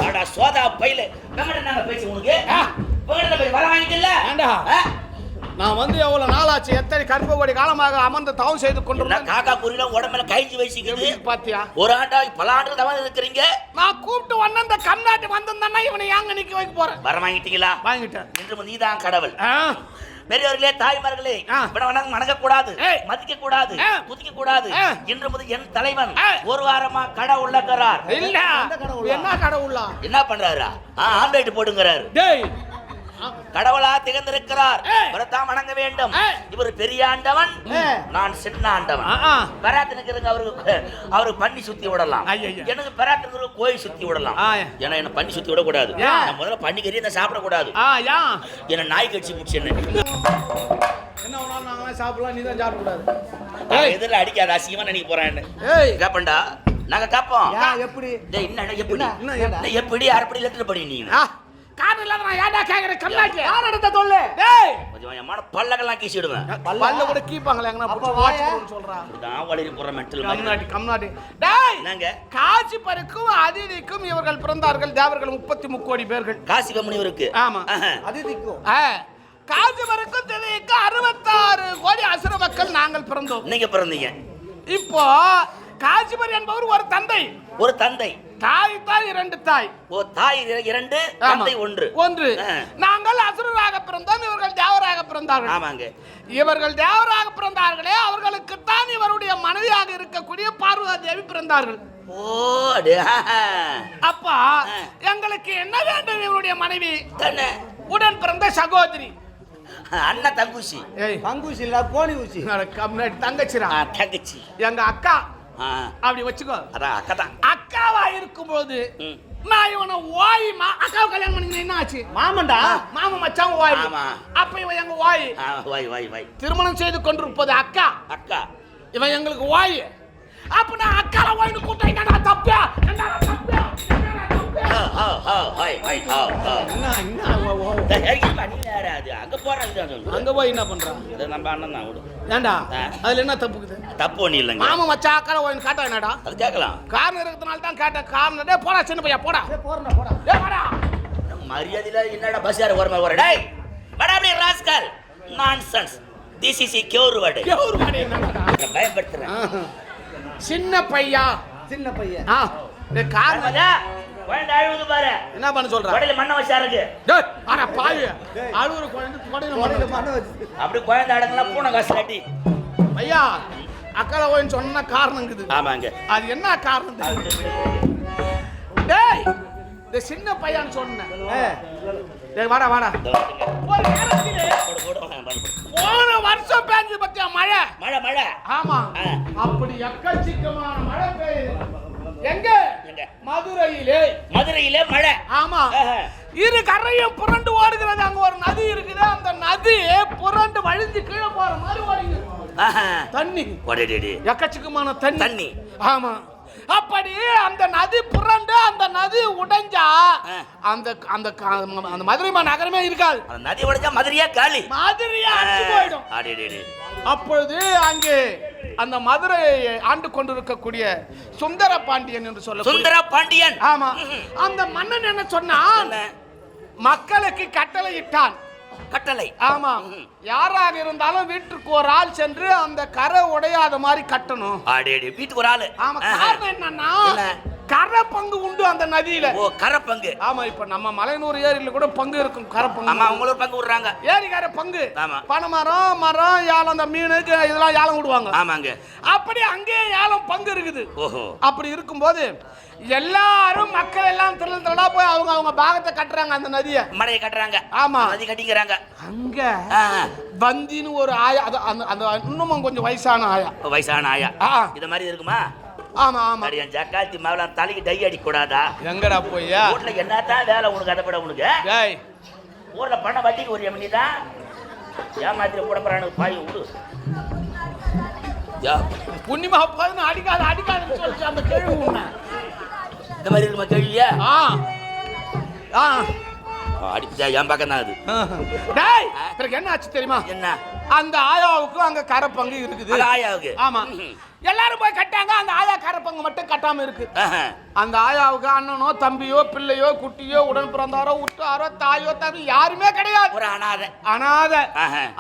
அட சோதா பையில. வெங்கட நாங்க பேசி உனக்கு. வெங்கட போய் வர வாங்கிக்கல.
ஏண்டா? நான் வந்து எவ்வளவு நாளாச்சு, எத்தனை கர்ப்பவடி காலமாக அமர்ந்து தவம் செய்து கொண்டிருந்தேன்.
காக்கா குருவில உடம்புல கைஞ்சி வச்சிக்குது
பாத்தியா?
ஒரு ஆண்டா பல ஆண்டுகள் தவம் இருக்கிறீங்க.
நான் கூப்பிட்டு வந்த அந்த கம்னாட்டி வந்திருந்தா இவனை ஏங்க நிக்க வைக்க போறேன்.
வர வாங்கிட்டீங்களா?
வாங்கிட்டேன்.
இன்று நீதான் கடவுள். பெரியவர்களே, தாய்மார்களே, வணங்க கூடாது, மதிக்க கூடாது, துதிக்க கூடாது. இன்று முதல் என் தலைவன் ஒரு வாரமா கடை உள்ளக்கிறார்.
இல்ல, என்ன கடவுளா?
என்ன பண்றாரா? ஆம்லேட் போடுங்கிறாரு.
டேய்,
கடவுளா திகழ்ந்திருக்கிறார். இவரைத்தான் வணங்க வேண்டும். இவர் பெரிய ஆண்டவன், நான் சின்ன ஆண்டவன். பெராத்து நிக்கிறங்க. அவருக்கு பண்ணி சுத்தி விடலாம். எனக்கு பெராத்து இருக்கிற கோயில் சுத்தி விடலாம். ஏன்னா என்ன பண்ணி சுத்தி விடக்கூடாது. நான் முதல்ல பண்ணி கறி என்ன சாப்பிடக்கூடாது. என்ன நாய் கட்சி முடிச்சு என்ன
வேணாலும் நாங்களாம் சாப்பிடலாம், நீ தான் சாப்பிடக்கூடாது.
எதிரில் அடிக்காத, அசிங்கமா நினைக்க போறேன். கேப்பண்டா, நாங்க கேப்போம்.
எப்படி?
எப்படி அரைப்படி லெட்டர் படி நீ
காரணம் இல்லாத நான் ஏன்டா கேக்குறேன்? கம்னாட்டி
யார் எடுத்த தொல்லை?
டேய்,
கொஞ்சம் என் பல்லக்கெல்லாம் கீசிடுவேன்.
பல்ல கூட கீப்பாங்களே, எங்கனா
அப்ப
புடிச்சு வாட்ச் சொல்றா.
நான் வளைரி போற மென்டல்
கம்னாட்டி. டேய்,
என்னங்க?
காசி பருக்கும் அதிதிக்கும் இவர்கள் பிறந்தார்கள். தேவர்கள் 33 கோடி பேர்கள்.
காசி கம்முனிவருக்கு.
ஆமா.
அதிதிக்கும்.
காசி பருக்கும் திதிக்கு 66 கோடி அசுர மக்கள் நாங்கள் பிறந்தோம்.
நீங்க பிறந்தீங்க.
இப்போ காசிபர் என்பவர் ஒரு தந்தை.
ஒரு தந்தை.
தாய் 2 தாய்.
ஓ, தாய் 2, தந்தை 1.
நாங்கள் அசுரராக பிறந்தோம், இவர்கள் தேவராக பிறந்தார்கள்.
ஆமாங்க.
இவர்கள் தேவராக பிறந்தார்களே, அவர்களுக்கு தான் இவருடைய மனைவியாக இருக்கக்கூடிய பார்வதி தேவி பிறந்தார்கள்.
ஓ,
அப்பா, எங்களுக்கு என்ன வேண்டும்? இவருடைய மனைவி
தானே
உடன் பிறந்த சகோதரி.
அண்ணன் தங்குச்சி.
பங்குசி இல்ல, கோணி ஊசி.
தங்கச்சிரா.
தங்கச்சி
எங்க அக்கா. அப்படி வச்சுக்கோ.
அதான் அக்கா தான்.
அக்காவா இருக்கும்போது நான் இவனை ஓய்மா அக்காவை கல்யாணம் பண்ணி என்ன ஆச்சு?
மாமன்டா.
மாமன் மச்சான் ஓய். அப்ப இவன் எங்க ஓய்.
வாய்
திருமணம் செய்து கொண்டிருப்பது அக்கா.
அக்கா.
இவன் எங்களுக்கு ஓய். அப்ப நான் அக்கால ஓய்னு கூட்ட என்னடா தப்பா? என்னடா தப்பா? அங்க போய் என்ன பண்றான்?
நம்ம அண்ணன் தான்.
ஏண்டா அதுல என்ன தப்புக்குது?
தப்பு ஒண்ணு இல்லைங்க.
மாமா மச்சா அக்கால ஓய்னு காட்டா என்னடா?
அது கேட்கலாம்.
காரணம் இருக்கிறதுனால தான் கேட்ட. காரணம் டே போடா சின்ன பையா போடா.
போறா.
போடா.
மரியாதையில என்னடா பஸ் யார வரமா வர. டேய், வாடா அப்படியே rascal. Nonsense. This is a cure word.
cure word என்னடா?
பயப்படுறேன்.
சின்ன பையா.
சின்ன பையன்.
டேய் காரணம்
குழந்தை அழுவுது பாரு.
என்ன பண்ண சொல்ற?
வடையில மண்ணை வச்சாருக்கு.
டேய், அட பாவி. அழுவுற குழந்தை வடையில மண்ணை
வச்சு.
அப்படி குழந்தை அடங்கலாம் பூனை காசு கட்டி.
ஐயா, அக்கால ஓய்னு சொன்ன காரணம் இருக்குது.
ஆமாங்க.
அது என்ன காரணம் தெரியும்? டேய், இந்த சின்ன பையன் சொன்ன. டேய் வாடா. ஒரு நேரத்திலே போன வருஷம் பேஞ்சு பத்தியா மழை. ஆமா. அப்படி எக்கச்சக்கமான மழை பெய்யுது. எங்க? மதுரையிலே மழை. ஆமா. இரு கரையும் புரண்டு ஓடுகிறது. அங்க ஒரு நதி இருக்குது. அந்த நதி புரண்டு வழிஞ்சு கீழே போற மாதிரி ஓடுது. தண்ணி. எக்கச்சக்கமான தண்ணி. ஆமா. அப்படி அந்த நதி புரண்டு அந்த நதி உடைஞ்சா அந்த அந்த அந்த மதுரை நகரமே இருக்காது.
அந்த நதி உடைஞ்சா மதுரையா காலி.
மதுரையா அழிஞ்சு போயிடும். அப்பொழுது அங்கே அந்த மதுரை ஆண்டு கொண்டிருக்கக்கூடிய சுந்தர பாண்டியன் என்று சொல்ல.
சுந்தர பாண்டியன்.
ஆமா. அந்த மன்னன் என்ன சொன்னான்? மக்களுக்கு கட்டளை இட்டான்.
கட்டளை.
ஆமா. யாராக இருந்தாலும் வீட்டுக்கு ஒரு ஆள் சென்று அந்த கரை உடையாத மாதிரி கட்டணும்.
வீட்டுக்கு ஒரு ஆளு.
ஆமா. காரணம் என்னன்னா கரை பங்கு உண்டு அந்த நதியில.
ஓ கரை பங்கு.
ஆமா, இப்ப நம்ம மலையனூர் ஏரியில கூட பங்கு இருக்கும், கரை பங்கு.
ஆமா, அவங்களும் பங்கு விடுறாங்க.
ஏரிக்கார பங்கு.
ஆமா.
பனைமரம், மரம், யாழம், அந்த மீனுக்கு இதெல்லாம் யாழம் விடுவாங்க.
ஆமாங்க.
அப்படி அங்கேயே யாழம் பங்கு இருக்குது.
ஓஹோ.
அப்படி இருக்கும்போது எல்லாரும் மக்கள் எல்லாம் திரளா போய் அவங்க பாகத்தை கட்டுறாங்க அந்த நதியை.
மடையை கட்டுறாங்க.
ஆமா,
நதி கட்டிக்கிறாங்க.
அங்க வந்தின்னு ஒரு ஆயா, அந்த இன்னமும் கொஞ்சம் வயசான ஆயா.
வயசான ஆயா இத மாதிரி இருக்குமா?
ஆமா ஆமா.
அடியா ஜக்காத்தி மாவள தலைக்கு டை அடி கூடாதா?
எங்கடா போய்யா?
ஊர்ல என்னதான் வேலை உனக்கு? அதப்பட உனக்கு
டேய்,
ஊர்ல பண்ண வட்டிக்கு ஒரு எம்னி தான் ஏமாத்திர போட போறானு பாய் விடு.
புண்ணியமா போய் அடிக்காதுன்னு சொல்லிச்சு அந்த கேள்வி. உண்மை
இந்த மாதிரி இருக்குமா கேள்வியா? அடிச்சா என் பக்கம் தான் அது.
டேய், பிறகு என்ன ஆச்சு தெரியுமா?
என்ன?
அந்த ஆயாவுக்கு அங்க கரை பங்கு இருக்குது.
ஆயாவுக்கு?
ஆமா. எல்லாரும் போய் கட்டாங்க, அந்த ஆயா கரை பங்கு மட்டும் கட்டாம இருக்கு. அந்த ஆயாவுக்கு அண்ணனோ தம்பியோ பிள்ளையோ குட்டியோ உடன் பிறந்தாரோ உற்றாரோ தாயோ தம்பி யாருமே கிடையாது.
ஒரு
அனாதை.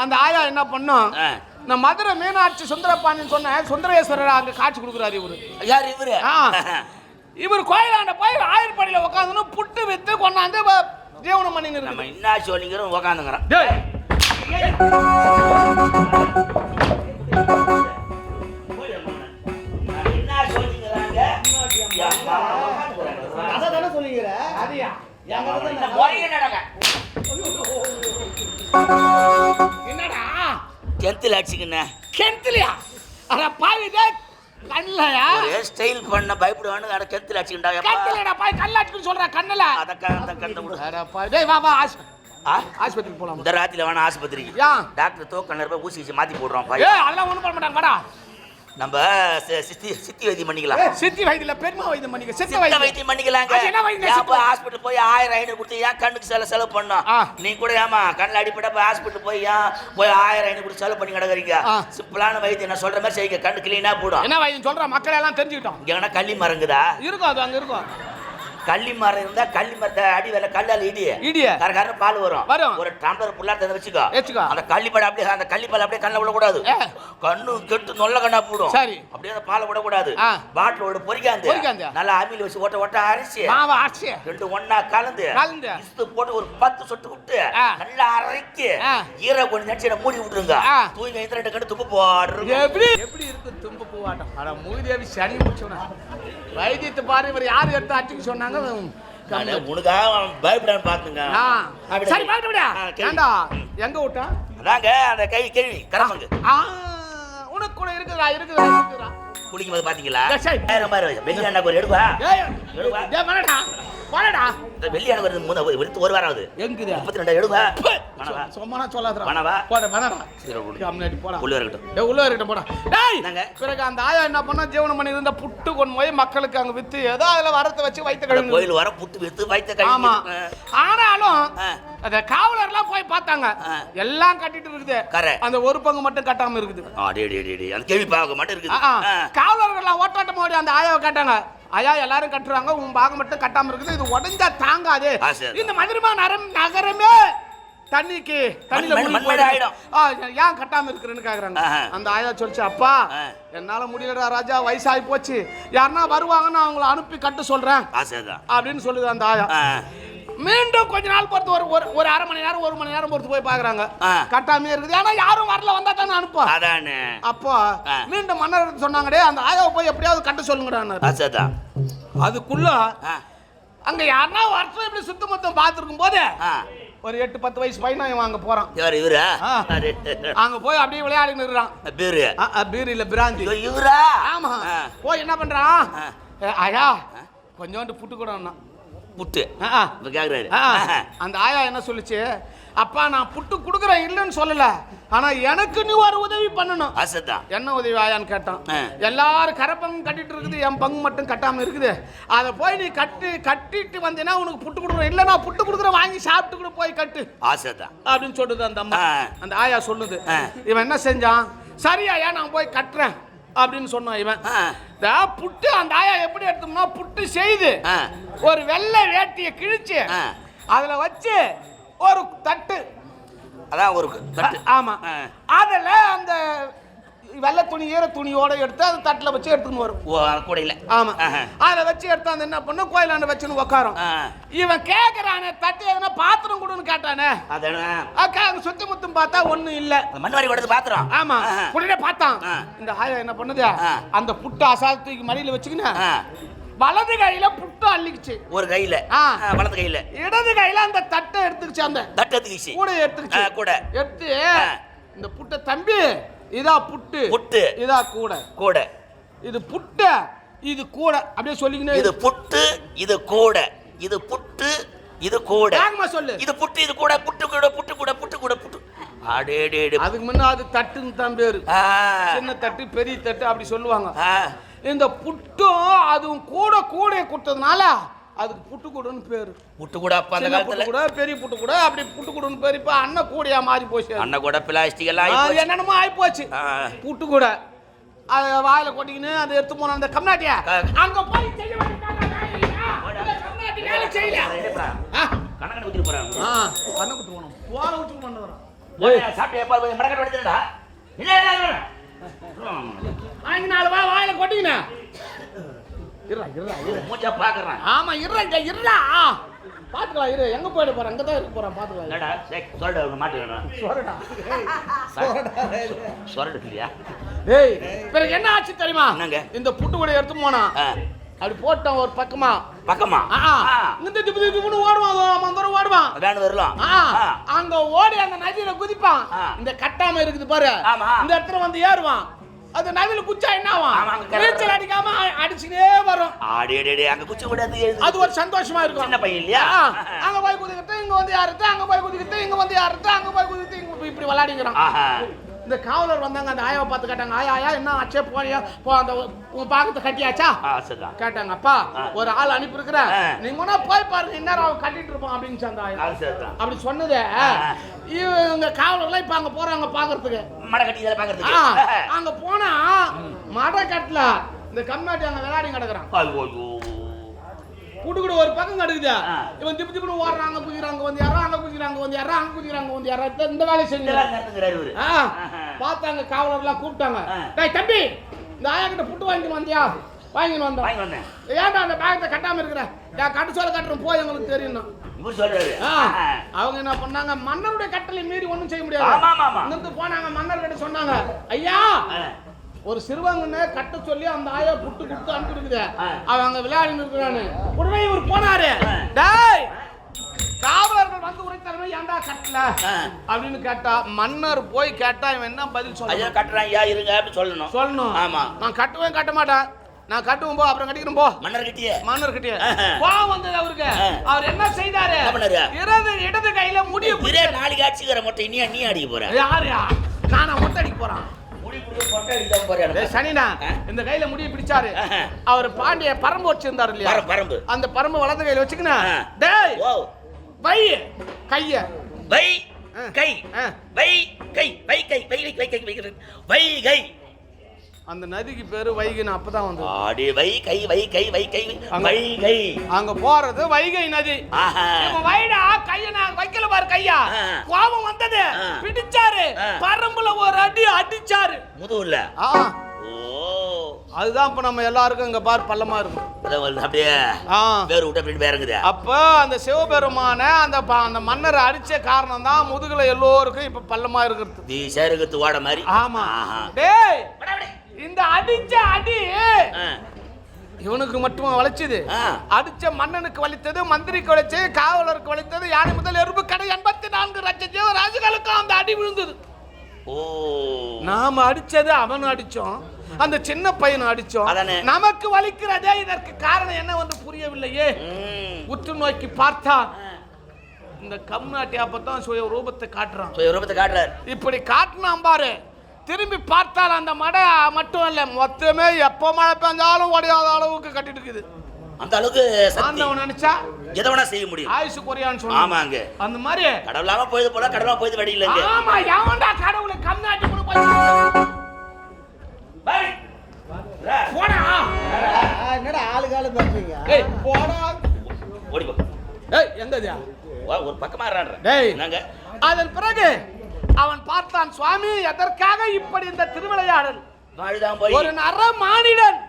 அந்த ஆயா என்ன பண்ணும்? நான் மதுரை மீனாட்சி சுந்தரபாண்டியன் சொன்ன சுந்தரேஸ்வரர் அங்க காட்சி கொடுக்குறாரு. இவரு யார்? இவரு இவர் கோயிலாண்ட போய் ஆயிரப்படியில உட்காந்து புட்டு வித்து கொண்டாந்து ஜீவனம் பண்ணி நம்ம
என்ன சொல்லிக்கிறோம் உட்காந்துங்கிறோம்.
என்னடா
கெந்தில அடிச்சுக்கின?
கெந்திலியா? அட பாவிதே கண்ணலயா?
ஒரே ஸ்டைல் பண்ண பயப்படுவானு அட கெந்தில அடிச்சுக்கிண்டா.
கெந்திலடா பாய் கல்லாட்டின்னு சொல்ற கண்ணல.
அத கண்ட விடு.
அட பாய் டேய் வா வா ஆஸ்பத்திரிக்கு போலாம்.
இந்த ராத்திரில வேணா ஆஸ்பத்திரிக்கு. டாக்டர் தோக்கண்ண போய் ஊசி ஊசி மாத்தி போடுறோம் பாய்.
ஏய் அதெல்லாம் ஒண்ணும் பண்ண மாட்டாங்க. வாடா
நம்ம சித்தி வைத்தியம் பண்ணிக்கலாம்.
சித்தி வைத்தியல பெருமா வைத்தியம் பண்ணிக்க. சித்தி
வைத்தியம் பண்ணிக்கலாங்க.
என்ன வைத்தியம்?
அப்ப ஹாஸ்பிடல் போய் 1000 500 கொடுத்து ஏன் கண்ணுக்கு செலவு பண்ணோம்? நீ கூட ஏமா கண்ணுல அடிபட்ட போய் ஹாஸ்பிடல் போய் 1000 500 கொடுத்து செலவு பண்ணி கிடக்குறீங்க. சிம்பிளான வைத்தியம் நான் சொல்ற மாதிரி செய்யுங்க, கண்ணு கிளீனா போடும்.
என்ன வைத்தியம் சொல்ற? மக்கள் எல்லாம் தெரிஞ்சுக்கிட்டோம்.
இங்க கள்ளி மரங்குதா?
இருக்கும், அது அங்க இருக்கும்.
கள்ளி மரம் இருந்தா கள்ளி மரத்தை அடி வேலை கல்லால இடிய கரகர பால் வரும். ஒரு டம்ளர் புல்லா தந்து வச்சுக்கோ. அந்த கள்ளிப்பால் அப்படியே அந்த கள்ளிப்பால் அப்படியே கண்ணில் விடக்கூடாது. கண்ணு கெட்டு நொல்ல கண்ணா போடும். சரி, அப்படியே அந்த பாலை விடக்கூடாது. பாட்டிலோட பொறிக்காந்து நல்லா அம்மியில வச்சு ஒட்ட அரிசி 2 ஒண்ணா கலந்து இஸ்து போட்டு ஒரு 10 சொட்டு விட்டு நல்லா அரைக்கி ஈர கொஞ்சம் நடிச்சு மூடி விட்டுருங்க. தூங்கி 2 கண்டு துப்பு போடுறோம்.
எப்படி இருக்கு தும்பு பூவாட்டம்? அட மூதேவி சனி முடிச்சோனா வைத்தியத்தை பாரு. இவர் யார் எடுத்து அடிச்சுக்க சொன்னாங்க?
உனக்காக பயப்படான்னு பாத்துங்க.
சரி பயப்படா. ஏண்டா எங்க விட்டா?
அதாங்க அந்த கேள்வி கரமங்க.
உனக்கு கூட இருக்குதா?
குடிக்கும் போது பாத்தீங்களா? வெள்ளி அண்ணா ஒரு எடுவா. வெள்ளி அண்ணா ஒரு வாரம் ஆகுது. 32 எடுவா.
சொன்னா சொல்லாதடா.
வனவா
போடா வனடா.
சரி
போடா.
உள்ள இருக்கட்டும்.
உள்ள இருக்கட்டும் போடா. டேய் பிறகு அந்த ஆயா என்ன பண்ணா? ஜீவனம் பண்ணி இருந்த புட்டு கொண்டு போய் மக்களுக்கு அங்க வித்து ஏதோ அதுல வரத்தை வச்சு வைத்த கழுவி
கோயில் வர புட்டு வித்து வைத்த கழுவி.
ஆமா. ஆனாலும் அந்த காவலர்லாம் போய் பார்த்தாங்க, எல்லாம் கட்டிட்டு இருக்குது. அந்த ஒரு பங்கு மட்டும் கட்டாம இருக்குது.
அந்த கேள்வி பார்க்க மட்டும் இருக்குது.
காவலர்கள் ஓட்டாட்டம் ஓடி அந்த ஆயாவை கேட்டாங்க. ஐயா எல்லாரும் கட்டுறாங்க, உன் பாகம் மட்டும் கட்டாம இருக்குது. இது உடஞ்சா தாங்காது. இந்த மதுரமா நகரமே தண்ணியில ஆயிடும். ஏன் கட்டாம இருக்கிறேன்னு கேக்குறாங்க. அந்த ஆயா சொல்லிச்சு, அப்பா என்னால முடியலடா ராஜா, வயசாகி போச்சு, யாருன்னா வருவாங்கன்னு அவங்கள அனுப்பி கட்ட சொல்றேன் அப்படின்னு சொல்லுது அந்த ஆயா. மீண்டும் கொஞ்ச நாள் பொறுத்து ஒரு அரை மணி நேரம் 1 மணி நேரம் பொறுத்து போய் பாக்குறாங்க, கட்டாமே இருக்குது. ஆனா யாரும் வரல, வந்தா தானே அனுப்பா. அப்போ மீண்டும் மன்னர் சொன்னாங்கடே அந்த ஆயாவை போய் எப்படியாவது கட்ட சொல்லுங்கடா. அதுக்குள்ள அங்க யாருன்னா வருஷம் இப்படி சுத்த மொத்தம் பார்த்துருக்கும் போது ஒரு 8-10 வயசு பையனா இவன் அங்க போறான். அங்க போய் அப்படியே விளையாடின்னு இருக்கான். பீர் இல்ல பிராந்தி. ஆமா. போய் என்ன பண்றான்? ஆயா கொஞ்சோண்டு புட்டு கூட
புட்டு கேக்குறாரு.
அந்த ஆயா என்ன சொல்லுச்சு? அப்பா நான் புட்டு குடுக்குறேன் இல்லைன்னு சொல்லல, ஆனா எனக்கு நீ ஒரு உதவி பண்ணணும். என்ன உதவி ஆயான்னு கேட்டான். எல்லாரும் கரை பங்கு கட்டிட்டு இருக்குது, என் பங்கு மட்டும் கட்டாம இருக்குது. அதை போய் நீ கட்டிட்டு வந்தீங்கன்னா உனக்கு புட்டு கொடுக்குறேன், இல்ல நான் புட்டு கொடுக்குறேன் வாங்கி சாப்பிட்டு கூட போய் கட்டு அப்படின்னு சொல்லுது அந்த அம்மா. அந்த ஆயா சொல்லுது. இவன் என்ன செஞ்சான்? சரி ஆயா நான் போய் கட்டுறேன் அப்படின்னு சொன்னான். இவன் புட்டு அந்த ஆயா எப்படி எடுத்தோம்னா, புட்டு செய்து ஒரு வெள்ளை வேட்டியை கிழிச்சு அதுல வச்சு ஒரு தட்டு,
அதான் ஒரு தட்டு.
ஆமா, அதுல அந்த வெள்ளை துணி ஈர துணியோட எடுத்து அது தட்டுல வச்சு எடுத்துன்னு வரும்.
ஓ கூட இல்ல.
ஆமா, அதை வச்சு எடுத்து அந்த என்ன பண்ண கோயிலாண்ட வச்சுன்னு உட்காரும். இவன் கேக்குறானே தட்டு எதனா பாத்திரம் கொடுன்னு கேட்டானே, அக்கா அங்க சுத்தி முத்தும் பார்த்தா ஒண்ணும் இல்ல.
மண்வாரி கொடுத்து பாத்திரம்.
ஆமா, உடனே பார்த்தான். இந்த ஆயா என்ன பண்ணுது, அந்த புட்டு அசால் தூக்கி மடியில வச்சுக்கினா வலது கையில புட்டு அள்ளிக்குச்சு. ஒரு கையில வலது கையில, இடது கையில அந்த தட்டை எடுத்துக்கிச்சு. அந்த தட்டை எடுத்துக்கிச்சு, கூட எடுத்துக்கிச்சு. கூட எடுத்து இந்த புட்டை, தம்பி இதா புட்டு, புட்டு இதா கூட, கூட இது புட்டு இது கூட அப்படியே சொல்லிக்கினே, இது புட்டு இது கூட, இது புட்டு இது கூட, வேகமா சொல்லு, இது புட்டு இது கூட, புட்டு கூட புட்டு கூட புட்டு கூட புட்டு. அடேடே, அதுக்கு முன்ன அது தட்டுன்னு தான் பேரு. சின்ன தட்டு பெரிய தட்டு அப்படி சொல்லுவாங்க. இந்த புட்டும் அதுவும் கூட கூட கொடுத்ததுனால அதுக்கு புட்டு கூடன்னு பேரு. புட்டு கூட அப்ப அந்த காலத்துல கூட பெரிய புட்டு கூட அப்படி புட்டு கூடன்னு பேரு. இப்ப அண்ணன் கூடையா மாறி போச்சு. அண்ணன் கூட பிளாஸ்டிக் எல்லாம் என்னென்னமோ ஆயி போச்சு. புட்டு கூட அது வாயில கொட்டிக்கின்னு அதை எடுத்து போன அந்த கம்நாட்டியா அங்க போய் செய்ய கண்ணு குத்தி போறாங்க. கண்ணு குத்தி போனோம், போற ஊத்தி கொண்டு வரோம். சாப்பிட்டு எப்ப மடக்கட்டு எடுத்துடா. இல்ல இல்ல அங்க நாலு வாயில கொட்டிக்கினா இருடா இருடா இரு மூச்சா பாக்குறேன். ஆமா இருடா இருடா பாத்துக்கலாம். இரு எங்க போயிட போறேன், அங்க தான் இருக்க போறேன். பாத்துக்கலாம். என்னடா சொல்றா மாட்டேங்கறேன். சொல்றடா சொல்றடா இல்லையா? டேய் பிறகு என்ன ஆச்சு தெரியுமா? இந்த புட்டு கூட எடுத்து போனா அப்படி போட்டான் ஒரு பக்கமா பக்கமா. இந்த திப்பு ஓடுவான், மந்தரம் ஓடுவான், வேணும் வரலாம். அங்க ஓடி அந்த நதியில குதிப்பான். இந்த கட்டாம இருக்குது பாரு, இந்த இடத்துல வந்து ஏறுவான். அது நதியில குச்சா என்ன ஆகும்? நீச்சல் அடிக்காம அடிச்சுட்டே வரும். அடேடே அங்க குச்சி விடாது, அது ஒரு சந்தோஷமா இருக்கும். சின்ன பையன் இல்லையா? அங்க போய் குதிக்கிட்டு இங்க வந்து யாருது, அங்க போய் குதிக்கிட்டு இங்க வந்து யாருது, அங்க போய் குதிக்கிட்டு இங்க இப்படி விளையாடிங்கிறான். இந்த காவலர் வந்தாங்க, அந்த ஆயாவை பார்த்து கேட்டாங்க, ஆயா என்ன ஆச்சே போறியா போ, அந்த உன் பாகத்தை கட்டியாச்சா கேட்டாங்க. அப்பா ஒரு ஆள் அனுப்பியிருக்கிறேன், நீங்க ஒன்னா போய் பாருங்க, இந்நேரம் அவன் கட்டிட்டு இருப்பான் அப்படின்னு அந்த ஆயா அப்படி சொன்னது. இவங்க காவலர்லாம் இப்ப அங்க போறாங்க பாக்குறதுக்கு, மடை கட்டி பாக்குறதுக்கு. அங்க போனா மடை கட்டல இந்த கம்நாட்டி அங்க விளையாடி கிடக்குறான். கூட்டு கூட ஒரு பக்கம் கிடக்குது. இவன் திப்பு திப்பு ஓடுறாங்க, குதிக்கிறாங்க வந்து யாரா, அங்க குதிக்கிறாங்க வந்து யாரா, அங்க குதிக்கிறாங்க வந்து யாரா. இந்த வேலையை செஞ்சுறாரு. பார்த்தாங்க காவலர்லாம் கூப்பிட்டாங்க. டேய் தம்பி, இந்த ஆயா கிட்ட புட்டு வாங்கிட்டு வந்தியா? வாங்கிட்டு வந்தேன். ஏன்டா அந்த பேகத்தை கட்டாம இருக்கிற? கட்டு சொல்ல கட்டுறோம் போய் எங்களுக்கு தெரியும். அவங்க என்ன பண்ணாங்க, மன்னருடைய கட்டளை மீறி ஒண்ணும் செய்ய முடியாது. போனாங்க மன்னர் கிட்ட சொன்னாங்க, ஐயா ஒரு சிறுவங்கன்னு கட்ட சொல்லி அந்த ஆயா புட்டு கொடுத்து அனுப்பிடுக்குது, அவங்க விளையாடி இருக்கிறான்னு. உடனே இவர் போனாரு. டேய் காவலர்கள் வந்து உரைத்தாரு, ஏன்டா கட்டல அப்படின்னு கேட்டா, மன்னர் போய் கேட்டா இவன் என்ன பதில் சொல்ல, கட்டுறான் ஐயா இருங்க அப்படி சொல்லணும். ஆமா நான் கட்டுவேன் கட்ட மாட்டேன், நான் கட்டுவோம் போ, அப்புறம் கட்டிக்கிறோம் போ. மன்னர் கிட்டியே கோவம் வந்தது அவருக்கு. அவர் என்ன செய்தாரு, இடது கையில முடிய நாளைக்கு அடிச்சுக்கிற மொட்டை நீ அடிக்க போற. யாரு? நானா மொட்டை அடிக்க போறான். சனினா இந்த கையில முடிய பிடிச்சாரு. அவர் பாண்டிய பரம்பு வச்சிருந்தாரு இல்லையா, பரம்பு. அந்த பரம்பு வலது கையில வச்சுக்கினா, டேய் வை கைய வை கை வை கை வை கை வை வை கை வை கை. அந்த நதிக்கு பேரு வைகைன்னு அப்பதான் வந்து. ஆடி வை கை வை கை வை கை வைகை. அங்க போறது வைகை நதி. வைடா கைய நான் வைக்கல பாரு, கையா கோபம் வந்தது, பிடிச்சாரு, பரம்புல ஒரு அடி அடிச்சாரு முதுகுல. அதுதான் இப்ப நம்ம எல்லாருக்கும் இங்க பார் பள்ளமா இருக்கும். அப்படியே பேரு விட்டு அப்படி பேருங்குது. அப்ப அந்த சிவபெருமான அந்த மன்னர் அடிச்ச காரணம் தான் முதுகுல எல்லோருக்கும் இப்ப பள்ளமா இருக்கிறது. ஓட மாதிரி. ஆமா டேய், இந்த அடிச்ச அடி இவனுக்கு மட்டும் வளைச்சது, அடிச்ச மன்னனுக்கு வலித்தது, மந்திரிக்கு வலிச்சது, காவலருக்கு வலித்தது, யானை முதல் எறும்பு கடை 84 லட்சம் ஜீவராசிகளுக்கும் அந்த அடி விழுந்தது. நாம அடிச்சது அவன் அடிச்சோம், அந்த சின்ன பையன் அடிச்சோம், நமக்கு வலிக்கிறதே. இதற்கு காரணம் என்ன வந்து புரியவில்லையே. உற்று நோக்கி பார்த்தா இந்த கம்நாட்டி அப்பதான் சுய ரூபத்தை காட்டுறான். இப்படி காட்டினான் பாரு. திரும்பி பார்த்தால் அந்த மடை மட்டும் இல்ல, மொத்தமே எப்ப மழை பெஞ்சாலும் உடையாத அளவுக்கு கட்டிட்டு இருக்குது. அந்த அளவுக்கு ஆண்டவன் நினைச்சா எதை வேணா செய்ய முடியும். ஆயுசு குறையான்னு சொன்னா. ஆமாங்க, அந்த மாதிரி கடவுளாம போயது போல கடவுளா போயது வழி இல்லைங்க. ஆமா, எவன்டா கடவுளை கம்நாட்டி கூட போய் போடா. என்னடா ஆளுகால பேசுறீங்க? ஏய் போடா, ஓடி போ. ஏய் எங்கதியா ஒரு பக்கமா இருறானே. டேய் நாங்க அதன் பிறகு அவன் பார்த்தான், சுவாமி எதற்காக இப்படி இந்த திருவிளையாடல்?
வாழ்தான் போய்
ஒரு நர மானிடன்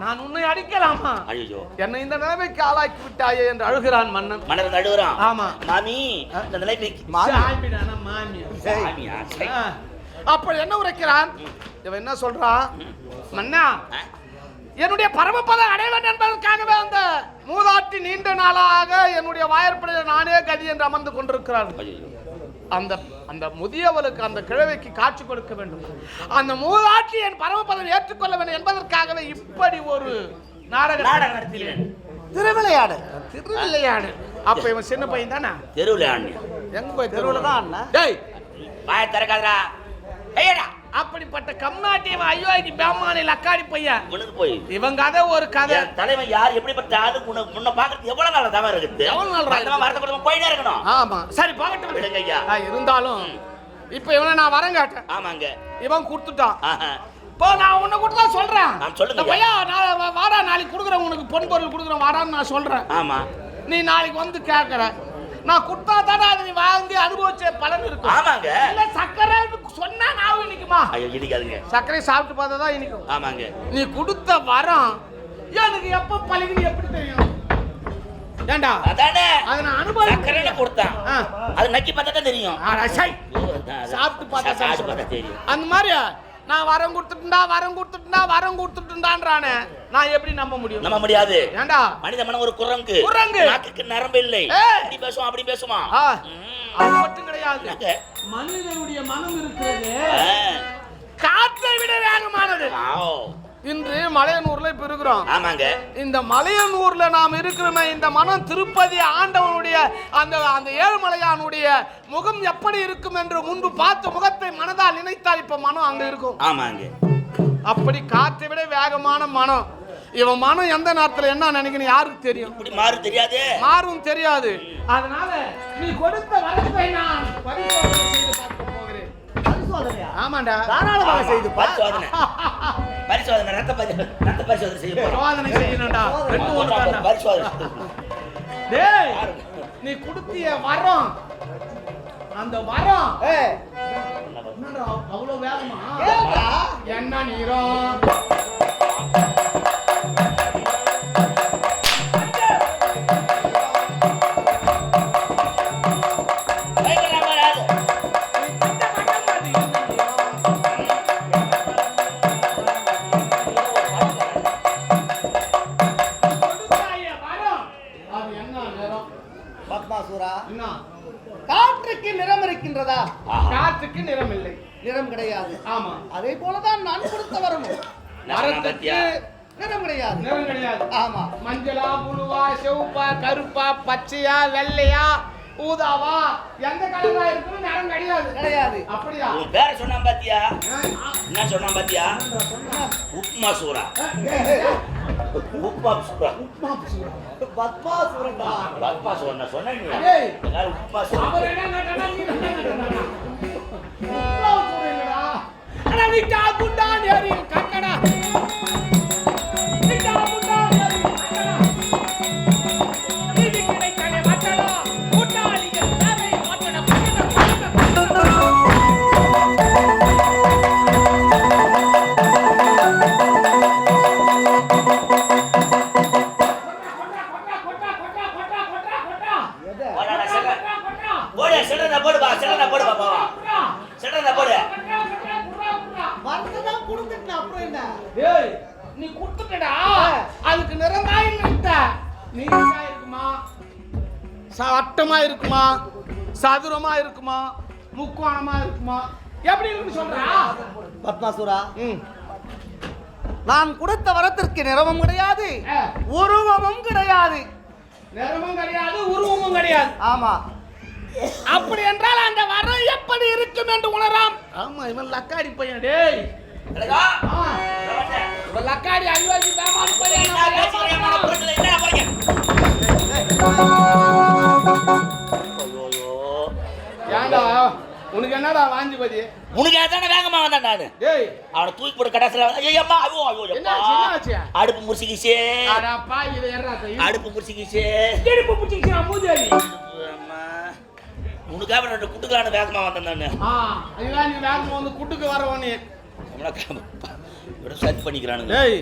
நான் உன்னை அடிக்கலாமா?
ஐயோ,
என்னை இந்த நிலைமைக்கு ஆளாக்கி விட்டாயே என்று அழுகிறான் மன்னன்.
மன்னர் அழுகுறான்.
ஆமா.
மாமி இந்த நிலைமைக்கு
சாமிடானா மாமி.
சாமியா? சரி.
அப்படி என்ன உரைக்கிறான் இவன்? என்ன சொல்றான்? மன்னா, என்னுடைய பரமபதம் அடைவன் என்பதற்காகவே அந்த மூதாட்டி நீண்ட நாளாக என்னுடைய வாயற்படையில் நானே கதி என்று அமர்ந்து கொண்டிருக்கிறார். அந்த அந்த முதியவளுக்கு, அந்த கிழவைக்கு காட்சி கொடுக்க வேண்டும். அந்த மூதாட்டி என் பரமபதம் ஏற்றுக்கொள்ள வேண்டும் என்பதற்காகவே இப்படி ஒரு நாடகம் நடத்தினேன்.
திருவிளையாடு.
திருவிளையாடு. அப்ப இவன் சின்ன பையன் தானே?
தெருவில் ஆண்டு
எங்க போய்
தெருவுல தான் அண்ணன்.
டேய்,
வாய திறக்காதடா. ஐயடா,
அப்படிப்பட்ட கம்நாட்டி ஐயோடி பேமானி லக்காடி பையன்.
உனக்கு போய்
இவன் கதை ஒரு கதை.
தலைவன் யார், எப்படிப்பட்ட ஆளு, முன்ன பாக்குறது எவ்வளவு நாள் தவறு இருக்குது?
எவ்வளவு நாள்
வரத கூட போயிட்டே இருக்கணும்.
ஆமா, சரி போகட்டும்
விடுங்க ஐயா.
இருந்தாலும் இப்ப இவனை நான் வரேன் கேட்டேன்.
ஆமாங்க.
இவன் கொடுத்துட்டான்.
ஆஹா.
இப்போ நான் உன்னை கூட தான் சொல்றேன்.
சொல்லுங்க
பையா, நான் வாடா, நாளைக்கு கொடுக்குறேன் உனக்கு பொன் பொருள் கொடுக்குறேன் வாடான்னு நான் சொல்றேன்.
ஆமா.
நீ நாளைக்கு வந்து கேட்கற. நான் கொடுத்தா தானே அது நீ வாங்கி அனுபவிச்ச பலன் இருக்கும்.
ஆமாங்க.
இல்ல சக்கரை சொன்னா நான் இனிக்குமா?
ஐயோ, இடிக்காதுங்க.
சக்கரை சாப்பிட்டு பார்த்தா தான் இனிக்கும்.
ஆமாங்க.
நீ கொடுத்த வரம் எனக்கு எப்ப பழகுது எப்படி தெரியும்? ஏண்டா
அதானே
அதை நான் அனுபவிக்கிறேன்.
சக்கரையில கொடுத்தான். அது நக்கி பார்த்தா தான் தெரியும்.
சாப்பிட்டு பார்த்தா
தெரியும்.
அந்த மாதிரி நான் வரம் கொடுத்துட்டுண்டான்றானே, நான் எப்படி நம்ப முடியும்?
நம்ப முடியாது.
ஏண்டா
மனித மனம் ஒரு குரங்கு. நாக்குக்கு நரம்பு இல்லை. இப்படி பேசுவான், அப்படி பேசுமா?
அது மட்டும் கிடையாது. மனிதனுடைய மனம் இருக்கிறது காற்றை விட வேகமானது. இன்று மலையனூர்ல இப்ப இருக்கிறோம்.
ஆமாங்க. இந்த
மலையனூர்ல நாம் இருக்கிறோமே, இந்த மனம் திருப்பதி ஆண்டவனுடைய அந்த அந்த ஏழுமலையானுடைய முகம் எப்படி இருக்கும் என்று முன்பு பார்த்த முகத்தை மனதால் நினைத்தால் இப்ப மனம் அங்க இருக்கும்.
ஆமாங்க.
அப்படி காற்றை விட வேகமான மனம். இவன் மனம் எந்த நேரத்துல என்ன நினைக்கணும் யாருக்கு தெரியும்?
இப்படி மாறும் தெரியாது,
மாறும் தெரியாது. அதனால நீ கொடுத்த வரத்தை நான் பரிசோதனை செய்து பார்க்க போகிறேன்.
பரிசோதனையா?
ஆமாண்டா,
தாராளமாக செய்து
பரிசோதனை. பரிசோதனை, ரத்த பரிசோதனை செய்ய போறோம்.
சோதனை செய்யணும்டா. ரெண்டு ஒண்ணு
பரிசோதனை.
டேய், நீ கொடுத்திய வரம், அந்த வரம் என்னடா அவ்வளவு வேகமா? என்ன நீரம்?
பத்மாசுரா,
என்ன?
காற்றுக்கு நிறம் இருக்கின்றதா?
காற்றுக்கு நிறம் இல்லை.
நிறம் கிடையாது.
ஆமா,
அதே போலதான் நான் கொடுத்த வரமும்
மரத்துக்கு
நிறம் கிடையாது.
நிறம் கிடையாது.
ஆமா.
மஞ்சளா, புழுவா, செவப்பா, கருப்பா, பச்சையா, வெள்ளையா, ஊதாவா, எந்த கலரா இருக்குன்னு நிறம் கிடையாது.
கிடையாது.
அப்படியா?
உன் பேரை சொன்னா பாத்தியா? என்ன சொன்னா பாத்தியா? உப்மா சூரா. உப்மா சூரா.
பத்மாசுரா.
உப்மா சூரா சொன்ன நீ.
டேய்,
உப்மா சூரா.
அவர் என்ன கேட்டானா நீ என்ன கேட்டானா? உப்மா சூரா. அட விட்டா குண்டா நேரி கட்டடா. விட்டா குண்டா நேரி கட்டடா. இது கிடைக்கல மச்சடா. குண்டாலிகள் தேவை மச்சடா.
போடு, செல்றத போடுப்பா, செல்றத போடுப்பா பாவா. செல்றத போடு.
வரதான் கொடுத்துட்டு அப்புறம் என்ன?
ஏய், நீ குடுத்துட்டடா. அதுக்கு நிறமா இல்ல. நீளமா இருக்குமா? வட்டமா இருக்குமா? சதுரமா இருக்குமா? முக்கோணமா இருக்குமா? எப்படி இருக்குன்னு சொல்றா?
பத்மாசுரா, நான் கொடுத்த வரத்திற்கு நிறமும் கிடையாது, உருவமும் கிடையாது.
நிறமும் கிடையாது, உருவமும் கிடையாது.
ஆமா.
அப்படி என்றால் அந்த வரம் எப்படி இருக்கும் என்று உணராம். ஆமா, இவன் லக்காடி பையன். டேய்,
அடடா.
இவன் லக்காடி அழிவாதி பேமாடி பையன்.
நான் பேசிக்கிறேன், மன பொருட்களை என்னடா போறீங்க?
ஏண்டா உனக்கு என்னடா வாஞ்சி பதி?
உனக்கு ஏதான வேகமா வந்தான் நானு.
டேய்,
அவனை தூக்கி போட்டு கடைசில ஐயம்மா, ஐயோ ஐயோ
என்னாச்சு?
அடுப்பு முறிச்சிக்கிச்சே.
அடப்பா, இது ஏறா
அடுப்பு முறிச்சிக்கிச்சே.
இடுப்பு புடிச்சிக்கிச்சு மூதேவி.
அம்மா உனக்காக ரெண்டு குட்டுக்கலான்னு வேகமா வந்தேன் நான்.
அதுதான் நீ வேகமா வந்து குட்டுக்கு வரவனே
சரி பண்ணிக்கிறானுங்க.
ஏய்